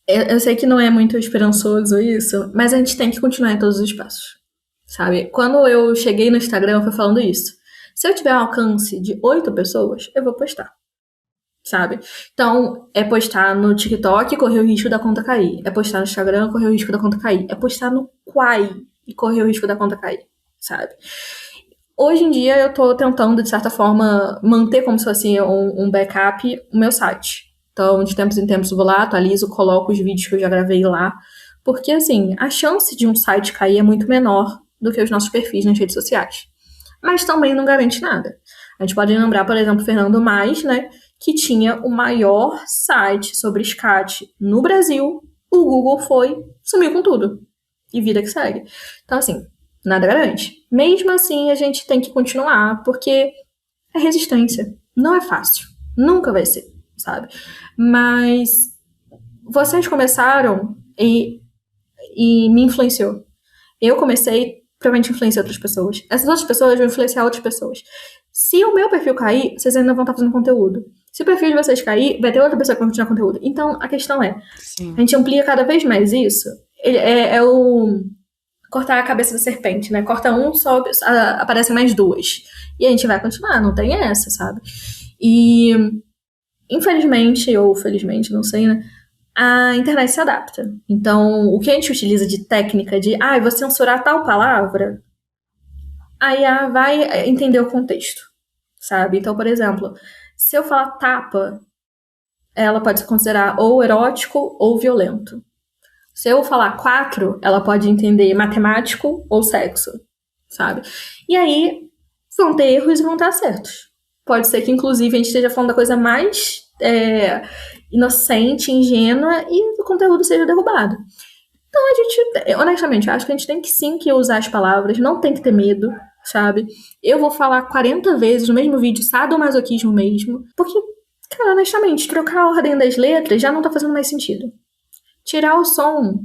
Eu sei que não é muito esperançoso isso, mas a gente tem que continuar em todos os passos, sabe? Quando eu cheguei no Instagram, eu fui falando isso. Se eu tiver um alcance de 8 pessoas, eu vou postar. sabe? Então, é postar no TikTok e correr o risco da conta cair. É postar no Instagram e correr o risco da conta cair. É postar no Quai e correr o risco da conta cair, sabe? Hoje em dia, eu tô tentando, de certa forma, manter como se fosse um backup o meu site. Então, de tempos em tempos, eu vou lá, atualizo, coloco os vídeos que eu já gravei lá. Porque, assim, a chance de um site cair é muito menor do que os nossos perfis nas redes sociais. Mas também não garante nada. A gente pode lembrar, por exemplo, Fernando Mais, né, que tinha o maior site sobre SCAT no Brasil. O Google sumiu com tudo. E vida que segue. Então, assim, nada garante. Mesmo assim, a gente tem que continuar, porque é resistência. Não é fácil. Nunca vai ser, sabe? Mas vocês começaram e me influenciou. Eu comecei, provavelmente influenciar outras pessoas. Essas outras pessoas vão influenciar outras pessoas. Se o meu perfil cair, vocês ainda vão estar fazendo conteúdo. Se o perfil de vocês cair, vai ter outra pessoa que vai continuar conteúdo. Então, a questão é, Sim. a gente amplia cada vez mais isso. É o cortar a cabeça da serpente, né? Corta um, sobe, aparecem mais duas. E a gente vai continuar, não tem essa, sabe? E, infelizmente, ou felizmente, não sei, né? A internet se adapta. Então, o que a gente utiliza de técnica de, vou censurar tal palavra, aí a vai entender o contexto, sabe? Então, por exemplo, se eu falar tapa, ela pode se considerar ou erótico ou violento. Se eu falar 4, ela pode entender matemático ou sexo, sabe? E aí vão ter erros e vão ter acertos. Pode ser que, inclusive, a gente esteja falando da coisa mais inocente, ingênua, e o conteúdo seja derrubado. Então, a gente, honestamente, eu acho que a gente tem que sim que usar as palavras, não tem que ter medo, sabe? Eu vou falar 40 vezes no mesmo vídeo, sadomasoquismo mesmo, porque, cara, honestamente, trocar a ordem das letras já não tá fazendo mais sentido. Tirar o som,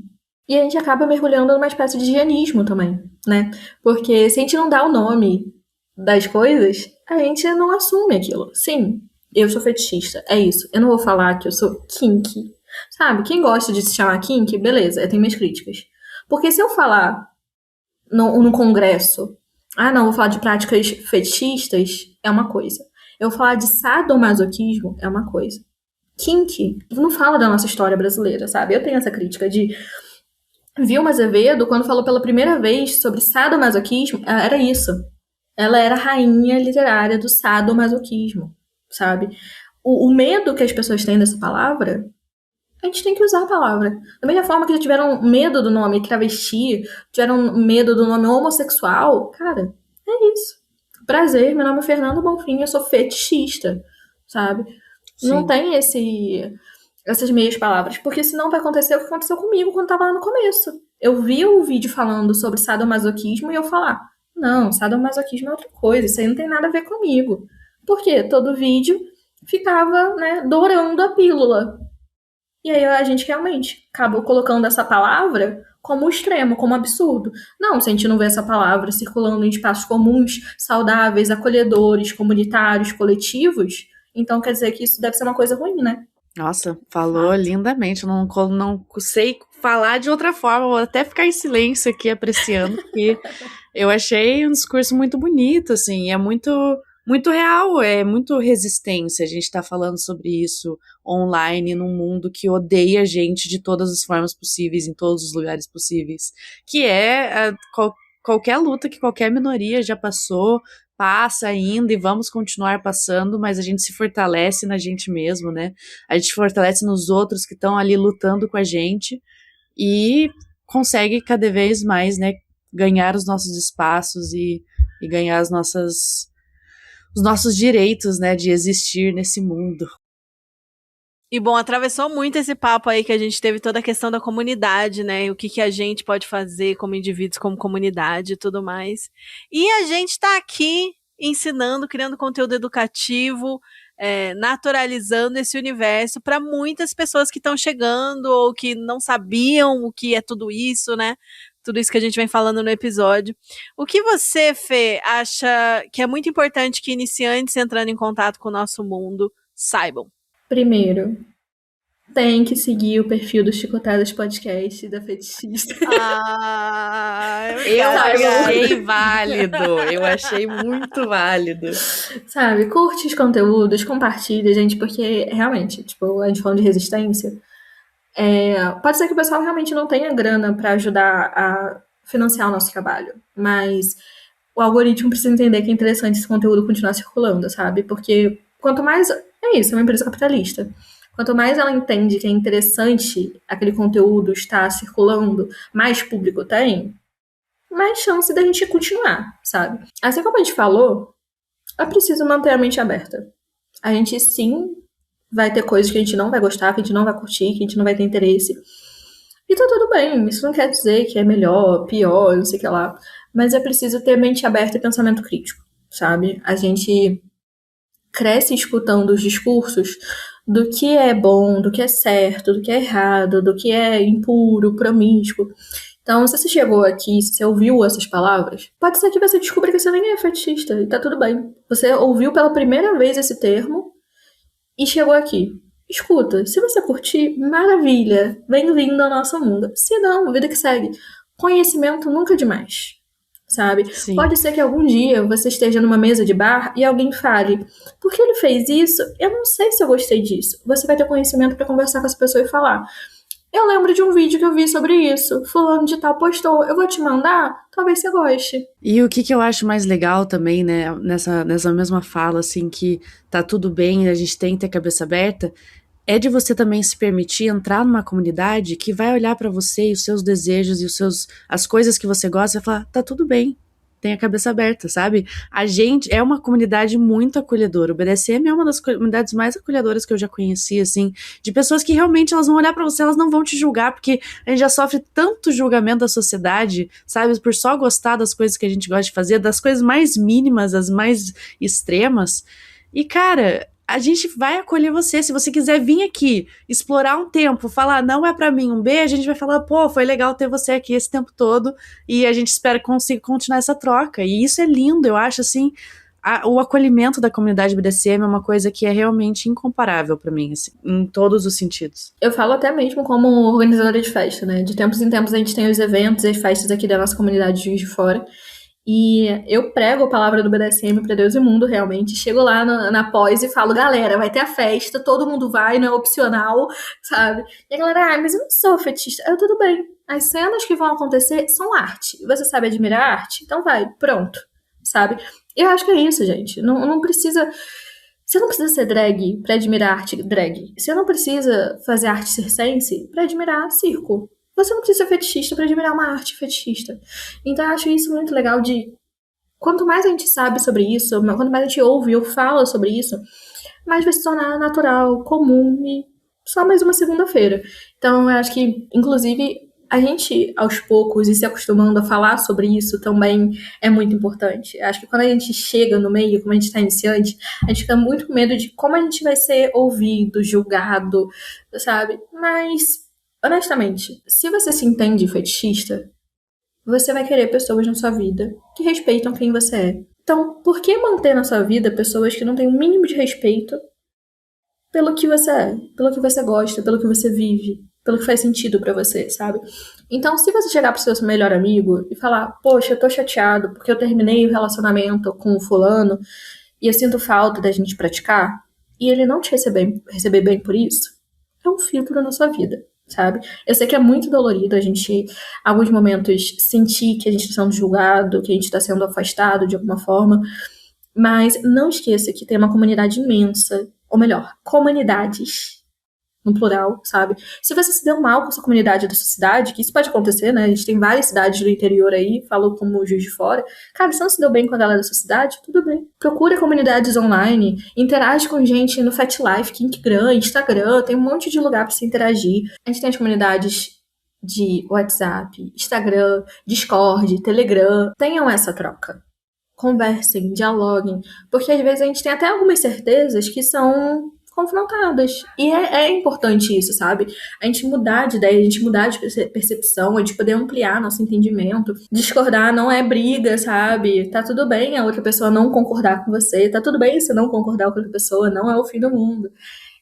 e a gente acaba mergulhando numa espécie de higienismo também, né? Porque se a gente não dá o nome das coisas, a gente não assume aquilo. Sim, eu sou fetichista, é isso. Eu não vou falar que eu sou kinky. Sabe, quem gosta de se chamar kinky, beleza, eu tenho minhas críticas. Porque se eu falar no congresso, não, vou falar de práticas fetichistas, é uma coisa. Eu vou falar de sadomasoquismo, é uma coisa. Kink não fala da nossa história brasileira, sabe? Eu tenho essa crítica de Vilma Azevedo, quando falou pela primeira vez sobre sadomasoquismo, era isso. Ela era a rainha literária do sadomasoquismo, sabe? O medo que as pessoas têm dessa palavra, a gente tem que usar a palavra. Da mesma forma que já tiveram medo do nome travesti, tiveram medo do nome homossexual, cara, é isso. Prazer, meu nome é Fernanda Bonfim, eu sou fetichista, sabe? Sim. Não tem essas meias palavras, porque senão vai acontecer o que aconteceu comigo quando tava lá no começo. Eu vi o vídeo falando sobre sadomasoquismo e eu falar, não, sadomasoquismo é outra coisa, isso aí não tem nada a ver comigo. Por quê? Todo vídeo ficava, né, dourando a pílula. E aí a gente realmente acabou colocando essa palavra como extremo, como absurdo. Não, se a gente não vê essa palavra circulando em espaços comuns, saudáveis, acolhedores, comunitários, coletivos, então quer dizer que isso deve ser uma coisa ruim, né? Nossa, falou lindamente. Eu não sei falar de outra forma, vou até ficar em silêncio aqui apreciando, porque eu achei um discurso muito bonito, assim, é muito real, é muito resistência. A gente tá falando sobre isso online, num mundo que odeia a gente de todas as formas possíveis, em todos os lugares possíveis, que é qualquer luta que qualquer minoria já passou, passa ainda e vamos continuar passando, mas a gente se fortalece na gente mesmo, né? A gente se fortalece nos outros que estão ali lutando com a gente e consegue cada vez mais, né, ganhar os nossos espaços e ganhar os nossos direitos, né, de existir nesse mundo. E bom, atravessou muito esse papo aí que a gente teve toda a questão da comunidade, né? O que a gente pode fazer como indivíduos, como comunidade e tudo mais. E a gente tá aqui ensinando, criando conteúdo educativo, naturalizando esse universo para muitas pessoas que estão chegando ou que não sabiam o que é tudo isso, né? Tudo isso que a gente vem falando no episódio. O que você, Fê, acha que é muito importante que iniciantes entrando em contato com o nosso mundo saibam? Primeiro, Tem que seguir o perfil do Chicotadas Podcast da Fetichista. Eu obrigada. achei válido, eu achei muito válido. Sabe, curte os conteúdos, compartilha, gente, porque realmente, tipo, a gente falando de resistência, pode ser que o pessoal realmente não tenha grana pra ajudar a financiar o nosso trabalho, mas o algoritmo precisa entender que é interessante esse conteúdo continuar circulando, sabe? Porque quanto mais. É isso, é uma empresa capitalista. Quanto mais ela entende que é interessante aquele conteúdo estar circulando, mais público tem, mais chance da gente continuar, sabe? Assim como a gente falou, é preciso manter a mente aberta. A gente sim vai ter coisas que a gente não vai gostar, que a gente não vai curtir, que a gente não vai ter interesse. E tá tudo bem, isso não quer dizer que é melhor, pior, não sei o que lá. Mas é preciso ter mente aberta e pensamento crítico, sabe? A gente cresce escutando os discursos do que é bom, do que é certo, do que é errado, do que é impuro, promíscuo. Então, se você chegou aqui, se você ouviu essas palavras, pode ser que você descubra que você nem é fetichista, e tá tudo bem. Você ouviu pela primeira vez esse termo e chegou aqui. Escuta, se você curtir, maravilha, bem-vindo ao nosso mundo. Se não, vida que segue. Conhecimento nunca é demais, sabe? Sim. Pode ser que algum dia você esteja numa mesa de bar e alguém fale, por que ele fez isso? Eu não sei se eu gostei disso. Você vai ter conhecimento para conversar com essa pessoa e falar, eu lembro de um vídeo que eu vi sobre isso, fulano de tal postou, eu vou te mandar, talvez você goste. E o que eu acho mais legal também, né, nessa mesma fala, assim, que tá tudo bem, a gente tem que ter a cabeça aberta, é de você também se permitir entrar numa comunidade que vai olhar pra você e os seus desejos e as coisas que você gosta e falar, tá tudo bem, tem a cabeça aberta, sabe? A gente é uma comunidade muito acolhedora. O BDSM é uma das comunidades mais acolhedoras que eu já conheci, assim, de pessoas que realmente elas vão olhar pra você, elas não vão te julgar, porque a gente já sofre tanto julgamento da sociedade, sabe? Por só gostar das coisas que a gente gosta de fazer, das coisas mais mínimas, as mais extremas. E, cara, a gente vai acolher você. Se você quiser vir aqui, explorar um tempo, falar, não é pra mim um beijo, a gente vai falar, pô, foi legal ter você aqui esse tempo todo e a gente espera que consiga continuar essa troca. E isso é lindo, eu acho, assim, o acolhimento da comunidade BDSM é uma coisa que é realmente incomparável pra mim, assim, em todos os sentidos. Eu falo até mesmo como organizadora de festa, né? De tempos em tempos a gente tem os eventos e as festas aqui da nossa comunidade de Juiz de Fora. E eu prego a palavra do BDSM pra Deus e mundo, realmente. Chego lá na pós e falo, galera, vai ter a festa, todo mundo vai, não é opcional, sabe? E a galera, mas eu não sou fetichista. Eu, tudo bem. As cenas que vão acontecer são arte. Você sabe admirar arte? Então vai, pronto, sabe? Eu acho que é isso, gente. Não precisa... Você não precisa ser drag pra admirar arte drag. Você não precisa fazer arte circense pra admirar circo. Você não precisa ser fetichista pra admirar uma arte fetichista. Então eu acho isso muito legal de... Quanto mais a gente sabe sobre isso, quanto mais a gente ouve ou fala sobre isso, mais vai se tornar natural, comum e só mais uma segunda-feira. Então eu acho que, inclusive, a gente, aos poucos, e se acostumando a falar sobre isso também é muito importante. Eu acho que quando a gente chega no meio, como a gente tá iniciante, a gente fica muito com medo de como a gente vai ser ouvido, julgado, sabe? Mas... honestamente, se você se entende fetichista, você vai querer pessoas na sua vida que respeitam quem você é. Então, por que manter na sua vida pessoas que não têm o mínimo de respeito pelo que você é, pelo que você gosta, pelo que você vive, pelo que faz sentido pra você, sabe? Então, se você chegar pro seu melhor amigo e falar, poxa, eu tô chateado porque eu terminei o relacionamento com o fulano e eu sinto falta da gente praticar, e ele não te receber bem por isso, é um filtro na sua vida, sabe? Eu sei que é muito dolorido a gente, em alguns momentos, sentir que a gente está sendo julgado, que a gente está sendo afastado de alguma forma, mas não esqueça que tem uma comunidade imensa, ou melhor, comunidades, no plural, sabe? Se você se deu mal com essa comunidade da sua cidade, que isso pode acontecer, né? A gente tem várias cidades do interior aí, falou como Juiz de Fora. Cara, se não se deu bem com a galera da sua cidade, tudo bem. Procura comunidades online, interage com gente no FetLife, Kinkgram, Instagram, tem um monte de lugar pra se interagir. A gente tem as comunidades de WhatsApp, Instagram, Discord, Telegram. Tenham essa troca. Conversem, dialoguem, porque às vezes a gente tem até algumas certezas que são confrontadas. E é importante isso, sabe? A gente mudar de ideia, a gente mudar de percepção, a gente poder ampliar nosso entendimento. Discordar não é briga, sabe? Tá tudo bem a outra pessoa não concordar com você, tá tudo bem se não concordar com outra pessoa, não é o fim do mundo.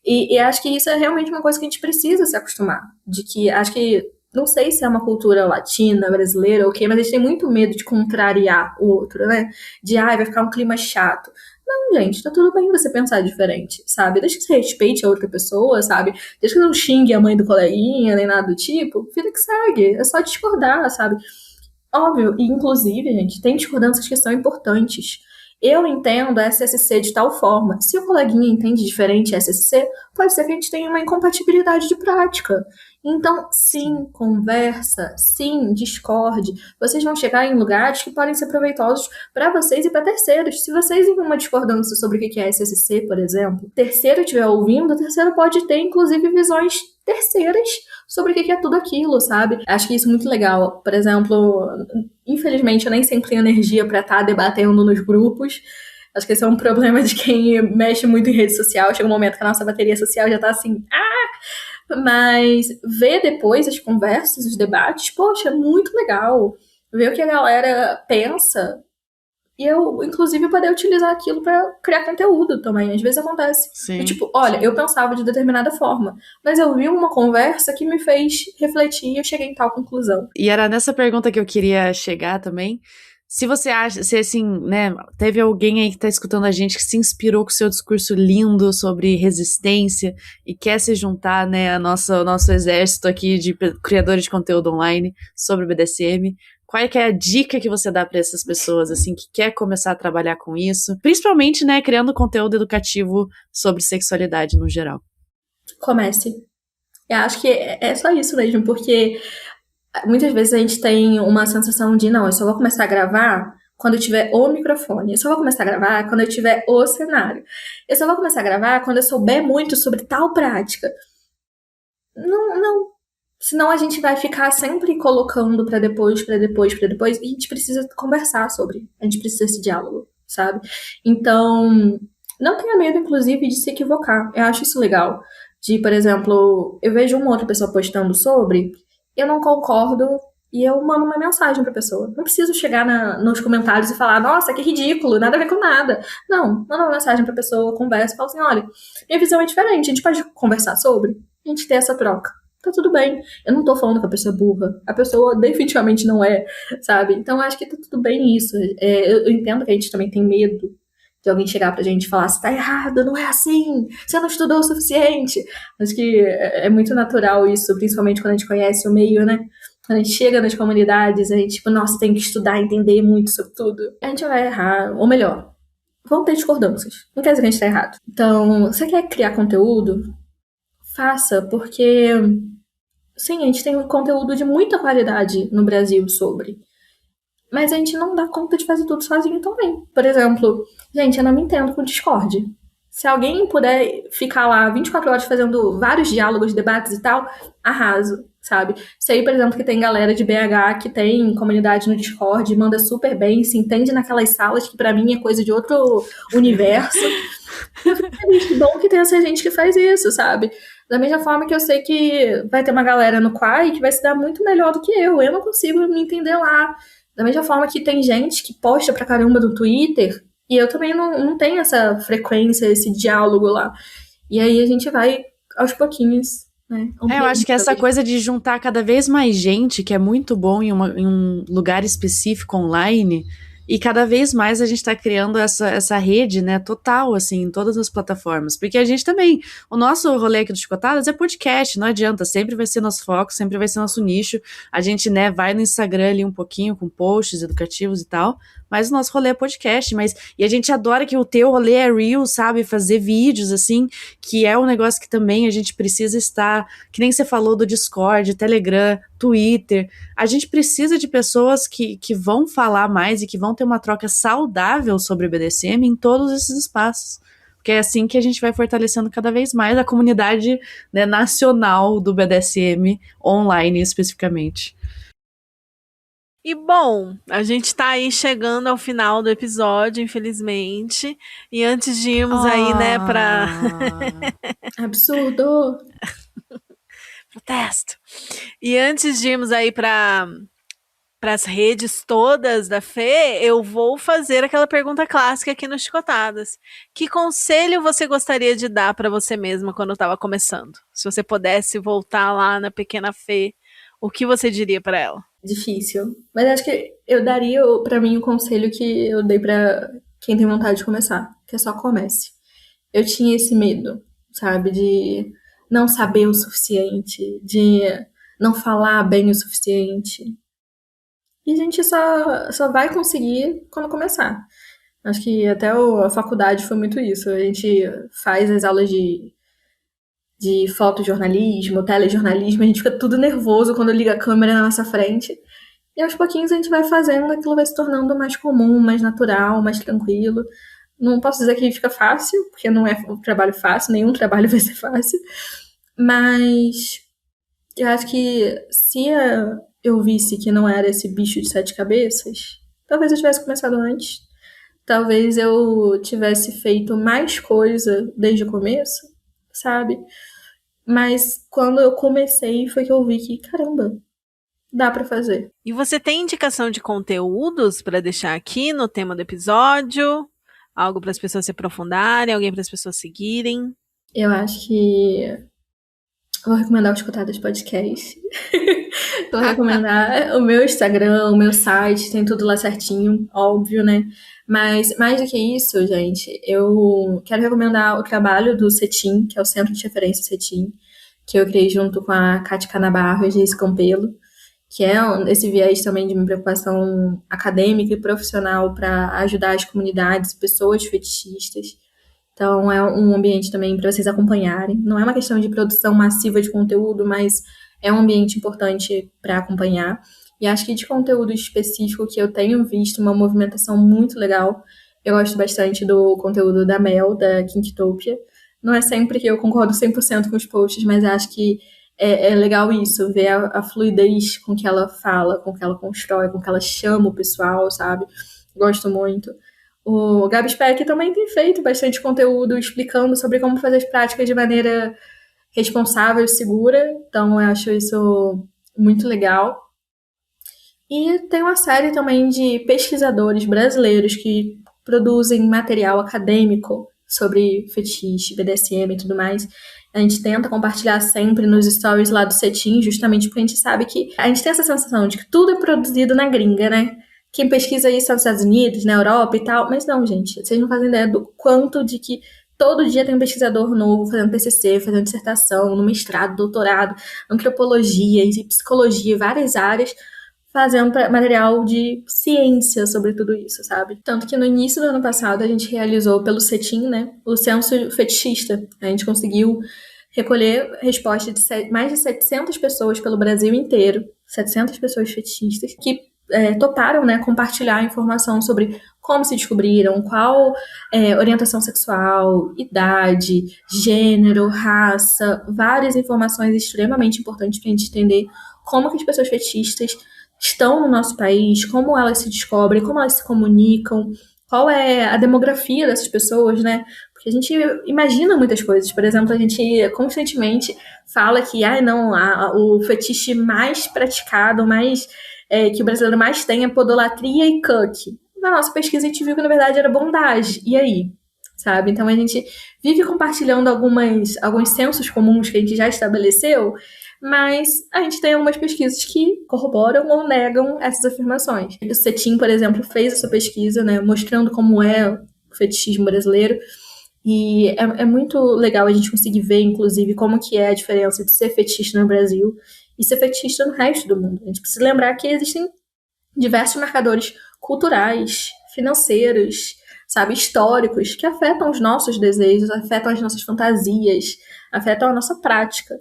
E acho que isso é realmente uma coisa que a gente precisa se acostumar. De que acho que, não sei se é uma cultura latina, brasileira, ok, mas a gente tem muito medo de contrariar o outro, né? De, vai ficar um clima chato. Não, gente, tá tudo bem você pensar diferente, sabe? Desde que você respeite a outra pessoa, sabe? Desde que não xingue a mãe do coleguinha, nem nada do tipo, vida que segue. É só discordar, sabe? Óbvio, e inclusive, gente, tem discordâncias que são importantes. Eu entendo a SSC de tal forma. Se o coleguinha entende diferente a SSC, pode ser que a gente tenha uma incompatibilidade de prática. Então, sim, conversa, sim, discorde. Vocês vão chegar em lugares que podem ser proveitosos para vocês e para terceiros. Se vocês têm uma discordância sobre o que é SSC, por exemplo, o terceiro estiver ouvindo, o terceiro pode ter, inclusive, visões terceiras sobre o que é tudo aquilo, sabe? Acho que isso é muito legal. Por exemplo, infelizmente eu nem sempre tenho energia para estar debatendo nos grupos. Acho que esse é um problema de quem mexe muito em rede social. Chega um momento que a nossa bateria social já tá assim, mas ver depois as conversas, os debates, poxa, é muito legal. Ver o que a galera pensa. E eu, inclusive, poder utilizar aquilo para criar conteúdo também. Às vezes acontece. Sim. Tipo, olha, eu pensava de determinada forma, mas eu vi uma conversa que me fez refletir e eu cheguei em tal conclusão. E era nessa pergunta que eu queria chegar também. Se você acha, se assim, né, teve alguém aí que tá escutando a gente que se inspirou com o seu discurso lindo sobre resistência e quer se juntar, né, ao nosso exército aqui de criadores de conteúdo online sobre o BDSM, qual é que é a dica que você dá para essas pessoas, assim, que quer começar a trabalhar com isso? Principalmente, né, criando conteúdo educativo sobre sexualidade no geral. Comece. Eu acho que é só isso mesmo, porque muitas vezes a gente tem uma sensação de, não, eu só vou começar a gravar quando eu tiver o microfone. Eu só vou começar a gravar quando eu tiver o cenário. Eu só vou começar a gravar quando eu souber muito sobre tal prática. Não. Senão a gente vai ficar sempre colocando pra depois, e a gente precisa conversar sobre. A gente precisa desse diálogo, sabe? Então, não tenha medo, inclusive, de se equivocar. Eu acho isso legal. De, por exemplo, eu vejo uma outra pessoa postando sobre, eu não concordo e eu mando uma mensagem pra pessoa. Não preciso chegar nos comentários e falar, nossa, que ridículo, nada a ver com nada. Não, manda uma mensagem pra pessoa, conversa, fala assim, olha, minha visão é diferente, a gente pode conversar sobre? A gente ter essa troca. Tá tudo bem. Eu não tô falando que a pessoa é burra. A pessoa definitivamente não é, sabe? Então, eu acho que tá tudo bem isso. Eu entendo que a gente também tem medo de alguém chegar pra gente e falar, você tá errado, não é assim, você não estudou o suficiente. Acho que é muito natural isso, principalmente quando a gente conhece o meio, né? Quando a gente chega nas comunidades, a gente, tipo, nossa, tem que estudar, entender muito sobre tudo. A gente vai errar, ou melhor, vão ter discordâncias. Não quer dizer que a gente tá errado. Então, você quer criar conteúdo? Faça, porque sim, a gente tem um conteúdo de muita qualidade no Brasil sobre. Mas a gente não dá conta de fazer tudo sozinho também. Por exemplo, gente, eu não me entendo com Discord. Se alguém puder ficar lá 24 horas fazendo vários diálogos, debates e tal, arraso, sabe? Sei, por exemplo, que tem galera de BH que tem comunidade no Discord, manda super bem, se entende naquelas salas que pra mim é coisa de outro universo. Eu fico feliz, que bom que tem essa gente que faz isso, sabe? Da mesma forma que eu sei que vai ter uma galera no Quai que vai se dar muito melhor do que eu. Eu não consigo me entender lá. Da mesma forma que tem gente que posta pra caramba no Twitter e eu também não tenho essa frequência, esse diálogo lá. E aí a gente vai aos pouquinhos, né? Eu acho que essa coisa de juntar cada vez mais gente, que é muito bom em um lugar específico online, e cada vez mais a gente tá criando essa rede, né, total, assim, em todas as plataformas. Porque a gente também, o nosso rolê aqui do Chicotadas é podcast, não adianta, sempre vai ser nosso foco, sempre vai ser nosso nicho. A gente, né, vai no Instagram ali um pouquinho com posts educativos e tal, mas o nosso rolê é podcast, e a gente adora que o teu rolê é real, sabe, fazer vídeos, assim, que é um negócio que também a gente precisa estar, que nem você falou do Discord, Telegram, Twitter, a gente precisa de pessoas que vão falar mais e que vão ter uma troca saudável sobre o BDSM em todos esses espaços, porque é assim que a gente vai fortalecendo cada vez mais a comunidade, né, nacional do BDSM, online especificamente. E bom, a gente tá aí chegando ao final do episódio, infelizmente. E antes de irmos aí, né, pra... Absurdo! Protesto! E antes de irmos aí pra para as redes todas da Fê, eu vou fazer aquela pergunta clássica aqui no Chicotadas. Que conselho você gostaria de dar para você mesma quando estava começando? Se você pudesse voltar lá na pequena Fê, o que você diria para ela? Difícil. Mas acho que eu daria pra mim o conselho que eu dei pra quem tem vontade de começar, que é só comece. Eu tinha esse medo, sabe, de não saber o suficiente, de não falar bem o suficiente. E a gente só vai conseguir quando começar. Acho que até a faculdade foi muito isso. A gente faz as aulas de fotojornalismo, telejornalismo, a gente fica tudo nervoso quando liga a câmera na nossa frente. E aos pouquinhos a gente vai fazendo, aquilo vai se tornando mais comum, mais natural, mais tranquilo. Não posso dizer que fica fácil, porque não é um trabalho fácil, nenhum trabalho vai ser fácil. Mas eu acho que se eu visse que não era esse bicho de 7 cabeças, talvez eu tivesse começado antes. Talvez eu tivesse feito mais coisa desde o começo, sabe? Mas quando eu comecei foi que eu vi que, caramba, dá pra fazer. E você tem indicação de conteúdos para deixar aqui no tema do episódio? Algo para as pessoas se aprofundarem, alguém para as pessoas seguirem? Eu acho que vou recomendar o Escutadas Podcast. Vou recomendar o meu Instagram, o meu site, tem tudo lá certinho, óbvio, né? Mas mais do que isso, gente, eu quero recomendar o trabalho do CETIM, que é o Centro de Referência CETIM, que eu criei junto com a Cátia Canabarro e a Geise Campelo, que é esse viés também de uma preocupação acadêmica e profissional para ajudar as comunidades e pessoas fetichistas. Então, é um ambiente também para vocês acompanharem. Não é uma questão de produção massiva de conteúdo, mas é um ambiente importante para acompanhar. E acho que de conteúdo específico que eu tenho visto uma movimentação muito legal. Eu gosto bastante do conteúdo da Mel, da Kinktopia. Não é sempre que eu concordo 100% com os posts, mas acho que é legal isso, ver a fluidez com que ela fala, com que ela constrói, com que ela chama o pessoal, sabe? Gosto muito. O Gabi Speck também tem feito bastante conteúdo explicando sobre como fazer as práticas de maneira responsável e segura. Então, eu acho isso muito legal. E tem uma série também de pesquisadores brasileiros que produzem material acadêmico sobre fetiche, BDSM e tudo mais. A gente tenta compartilhar sempre nos stories lá do CETIM, justamente porque a gente sabe que a gente tem essa sensação de que tudo é produzido na gringa, né? Quem pesquisa isso é nos Estados Unidos, na Europa e tal. Mas não, gente, vocês não fazem ideia do quanto de que todo dia tem um pesquisador novo fazendo TCC, fazendo dissertação, no mestrado, doutorado, antropologia e psicologia, várias áreas, fazendo material de ciência sobre tudo isso, sabe? Tanto que no início do ano passado a gente realizou pelo CETIM, né, o censo fetichista. A gente conseguiu recolher respostas de mais de 700 pessoas pelo Brasil inteiro, 700 pessoas fetichistas, que toparam, né, compartilhar informação sobre como se descobriram, qual orientação sexual, idade, gênero, raça, várias informações extremamente importantes para a gente entender como que as pessoas fetichistas estão no nosso país, como elas se descobrem, como elas se comunicam, qual é a demografia dessas pessoas, né? Porque a gente imagina muitas coisas. Por exemplo, a gente constantemente fala que o fetiche mais praticado, que o brasileiro mais tem é podolatria e cuck. Na nossa pesquisa a gente viu que na verdade era bondage. E aí? Sabe? Então a gente vive compartilhando alguns sensos comuns que a gente já estabeleceu, mas a gente tem algumas pesquisas que corroboram ou negam essas afirmações. O CETIM, por exemplo, fez essa pesquisa, né, mostrando como é o fetichismo brasileiro, e é muito legal a gente conseguir ver, inclusive, como que é a diferença de ser fetichista no Brasil e ser fetichista no resto do mundo. A gente precisa lembrar que existem diversos marcadores culturais, financeiros, sabe, históricos, que afetam os nossos desejos, afetam as nossas fantasias, afetam a nossa prática.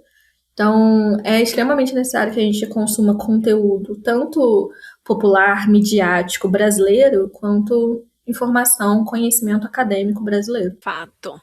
Então, é extremamente necessário que a gente consuma conteúdo, tanto popular, midiático, brasileiro, quanto informação, conhecimento acadêmico brasileiro. Fato.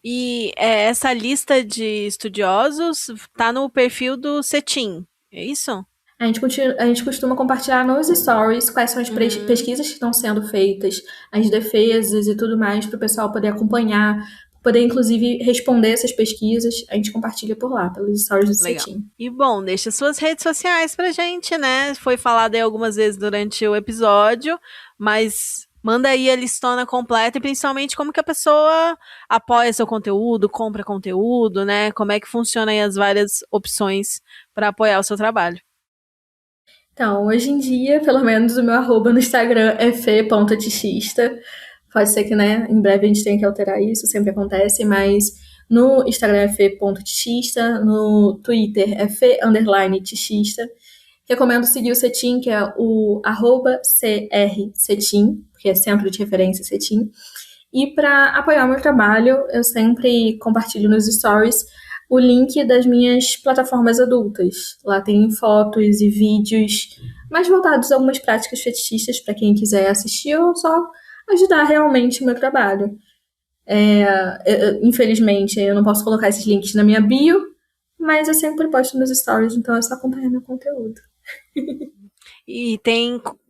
E essa lista de estudiosos tá no perfil do CETIM, é isso? A gente costuma compartilhar nos stories quais são as pesquisas que estão sendo feitas, as defesas e tudo mais, para o pessoal poder acompanhar, poder, inclusive, responder essas pesquisas, a gente compartilha por lá, pelos stories do Legal. Cetim. E bom, deixa suas redes sociais pra gente, né? Foi falado aí algumas vezes durante o episódio, mas manda aí a listona completa e principalmente como que a pessoa apoia seu conteúdo, compra conteúdo, né? Como é que funciona aí as várias opções para apoiar o seu trabalho. Então, hoje em dia, pelo menos o meu arroba no Instagram é fe.tichista. Pode ser que, né, em breve a gente tenha que alterar isso, sempre acontece, mas no Instagram é fe.tichista, no Twitter é fe_tichista. Recomendo seguir o Cetim, que é o @crcetim, porque é Centro de Referência Cetim. E para apoiar o meu trabalho, eu sempre compartilho nos stories o link das minhas plataformas adultas. Lá tem fotos e vídeos mais voltados a algumas práticas fetichistas para quem quiser assistir ou só ajudar realmente o meu trabalho. Infelizmente, eu não posso colocar esses links na minha bio, mas eu sempre posto nos stories, então é só acompanhar meu conteúdo. E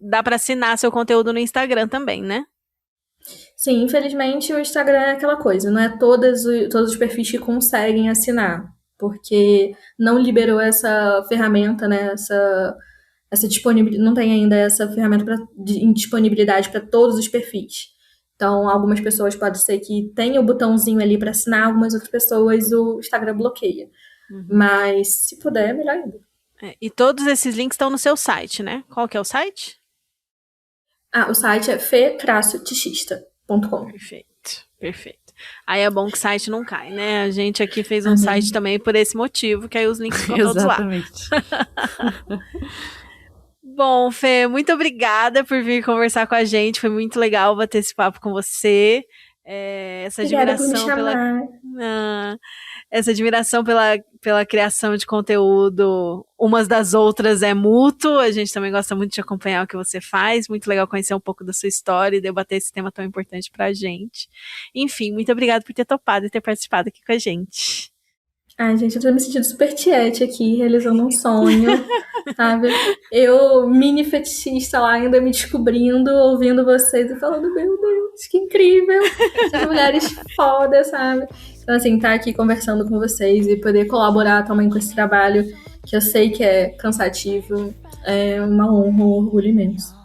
dá para assinar seu conteúdo no Instagram também, né? Sim, infelizmente o Instagram é aquela coisa, não é todos os perfis que conseguem assinar, porque não liberou essa ferramenta, né, essa disponibilidade, não tem ainda essa ferramenta em disponibilidade para todos os perfis. Então, algumas pessoas pode ser que tenham o botãozinho ali para assinar, algumas outras pessoas o Instagram bloqueia. Mas, se puder, melhor ainda. E todos esses links estão no seu site, né? Qual que é o site? O site é fe-tichista.com. Perfeito. Aí é bom que o site não cai, né? A gente aqui fez um site também por esse motivo, que aí os links ficam todos lá. Exatamente. Bom, Fê, muito obrigada por vir conversar com a gente. Foi muito legal bater esse papo com você. Essa admiração pela criação de conteúdo, umas das outras é mútuo. A gente também gosta muito de acompanhar o que você faz. Muito legal conhecer um pouco da sua história e debater esse tema tão importante pra gente. Enfim, muito obrigada por ter topado e ter participado aqui com a gente. Ai, gente, eu tô me sentindo super tiete aqui, realizando um sonho, sabe? Eu, mini fetichista lá, ainda me descobrindo, ouvindo vocês e falando, meu Deus, que incrível! Essas mulheres fodas, sabe? Então, assim, tá aqui conversando com vocês e poder colaborar também com esse trabalho, que eu sei que é cansativo, é uma honra, um orgulho imenso.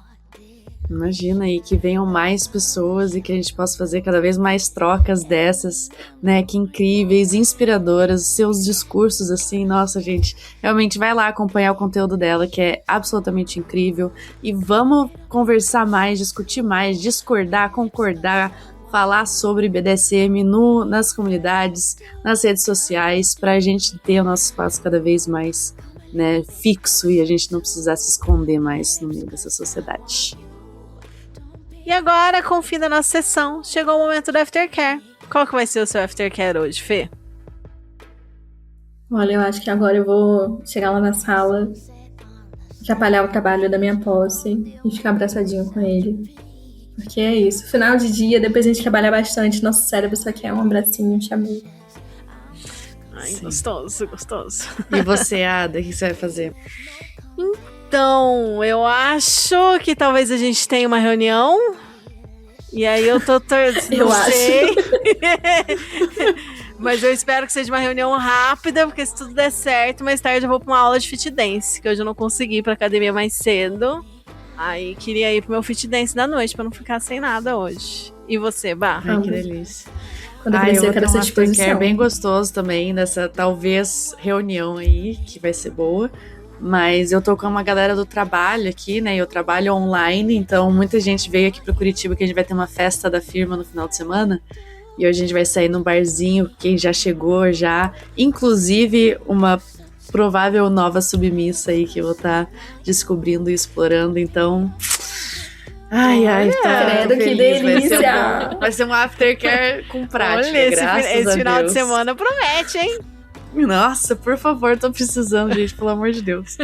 Imagina aí que venham mais pessoas e que a gente possa fazer cada vez mais trocas dessas, né, que incríveis, inspiradoras, seus discursos assim, nossa gente, realmente vai lá acompanhar o conteúdo dela, que é absolutamente incrível, e vamos conversar mais, discutir mais, discordar, concordar, falar sobre BDSM nas comunidades, nas redes sociais, pra gente ter o nosso espaço cada vez mais, né, fixo e a gente não precisar se esconder mais no meio dessa sociedade. E agora, com o fim da nossa sessão, chegou o momento do Aftercare. Qual que vai ser o seu Aftercare hoje, Fê? Olha, eu acho que agora eu vou chegar lá na sala, atrapalhar o trabalho da minha posse e ficar abraçadinho com ele. Porque é isso, final de dia, depois a gente trabalha bastante, nosso cérebro só quer um abracinho, um chamego. Ai, sim. Gostoso. E você, Ada, o que você vai fazer? Então, eu acho que talvez a gente tenha uma reunião. E aí eu tô eu sei. Mas eu espero que seja uma reunião rápida, porque se tudo der certo, mais tarde eu vou pra uma aula de fit dance, que hoje eu não consegui ir pra academia mais cedo. Aí queria ir pro meu fit dance da noite, pra não ficar sem nada hoje. E você, Bah? Ai, que delícia. Quando eu crescer, eu quero essa disposição. É bem gostoso também, nessa talvez reunião aí, que vai ser boa. Mas eu tô com uma galera do trabalho aqui, né? Eu trabalho online, então muita gente veio aqui pro Curitiba, que a gente vai ter uma festa da firma no final de semana. E hoje a gente vai sair num barzinho, quem já chegou já. Inclusive, uma provável nova submissa aí que eu vou estar descobrindo e explorando, então... Ai, tá. Credo, que delícia! Vai ser um aftercare com prática, graças a Deus. Esse final de semana promete, hein? Nossa, por favor, tô precisando, gente, pelo amor de Deus.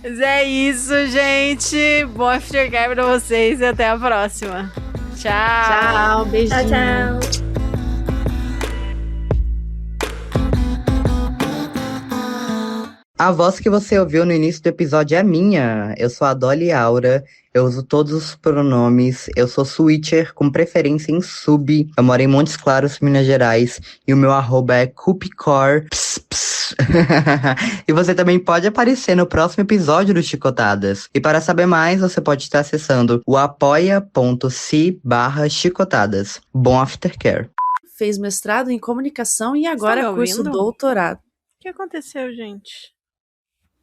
Mas é isso, gente. Bom aftercare pra vocês e até a próxima. Tchau. Tchau, beijinho. Tchau. A voz que você ouviu no início do episódio é minha. Eu sou a Dolly Aura. Eu uso todos os pronomes. Eu sou switcher, com preferência em sub. Eu moro em Montes Claros, Minas Gerais. E o meu arroba é cupicor. E você também pode aparecer no próximo episódio do Chicotadas. E para saber mais, você pode estar acessando o apoia.se/chicotadas. Bom aftercare. Fez mestrado em comunicação e agora Tá me curso ouvindo? doutorado. O que aconteceu, gente?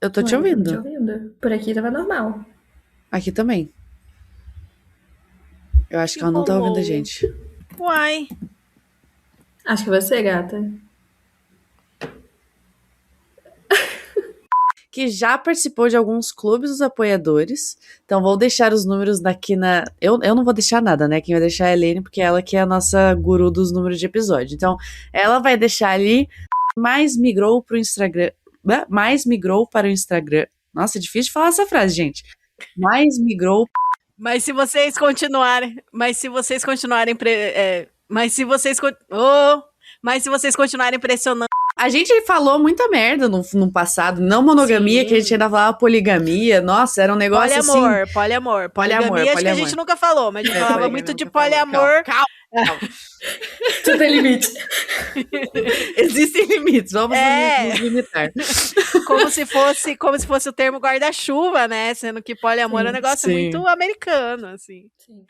Eu tô te Ué, ouvindo. tô te ouvindo. Por aqui tava normal. Aqui também. Eu acho que Que ela não tá ouvindo a rolou? gente. Uai. Acho que você, gata. Que já participou de alguns clubes dos apoiadores. Então vou deixar os números daqui na... Eu não vou deixar nada, né? Quem vai deixar é a Helene, porque ela que é a nossa guru dos números de episódio. Então ela vai deixar ali, mais migrou pro Instagram... Mais migrou para o Instagram... Nossa, é difícil de falar essa frase, gente. Mais migrou... Mas se vocês continuarem pressionando. A gente falou muita merda no passado. Não monogamia, Sim. que a gente ainda falava poligamia. Nossa, era um negócio assim... Poliamor. Poliamor, Poligamia, acho que a poliamor. gente nunca falou, mas a gente falava poligamia muito de nunca falou. poliamor. Calma. Tudo tem limite. Existem limites, vamos É. nos limitar. Como se fosse o termo guarda-chuva, né? Sendo que poliamor é um negócio Sim. muito americano, assim. Sim.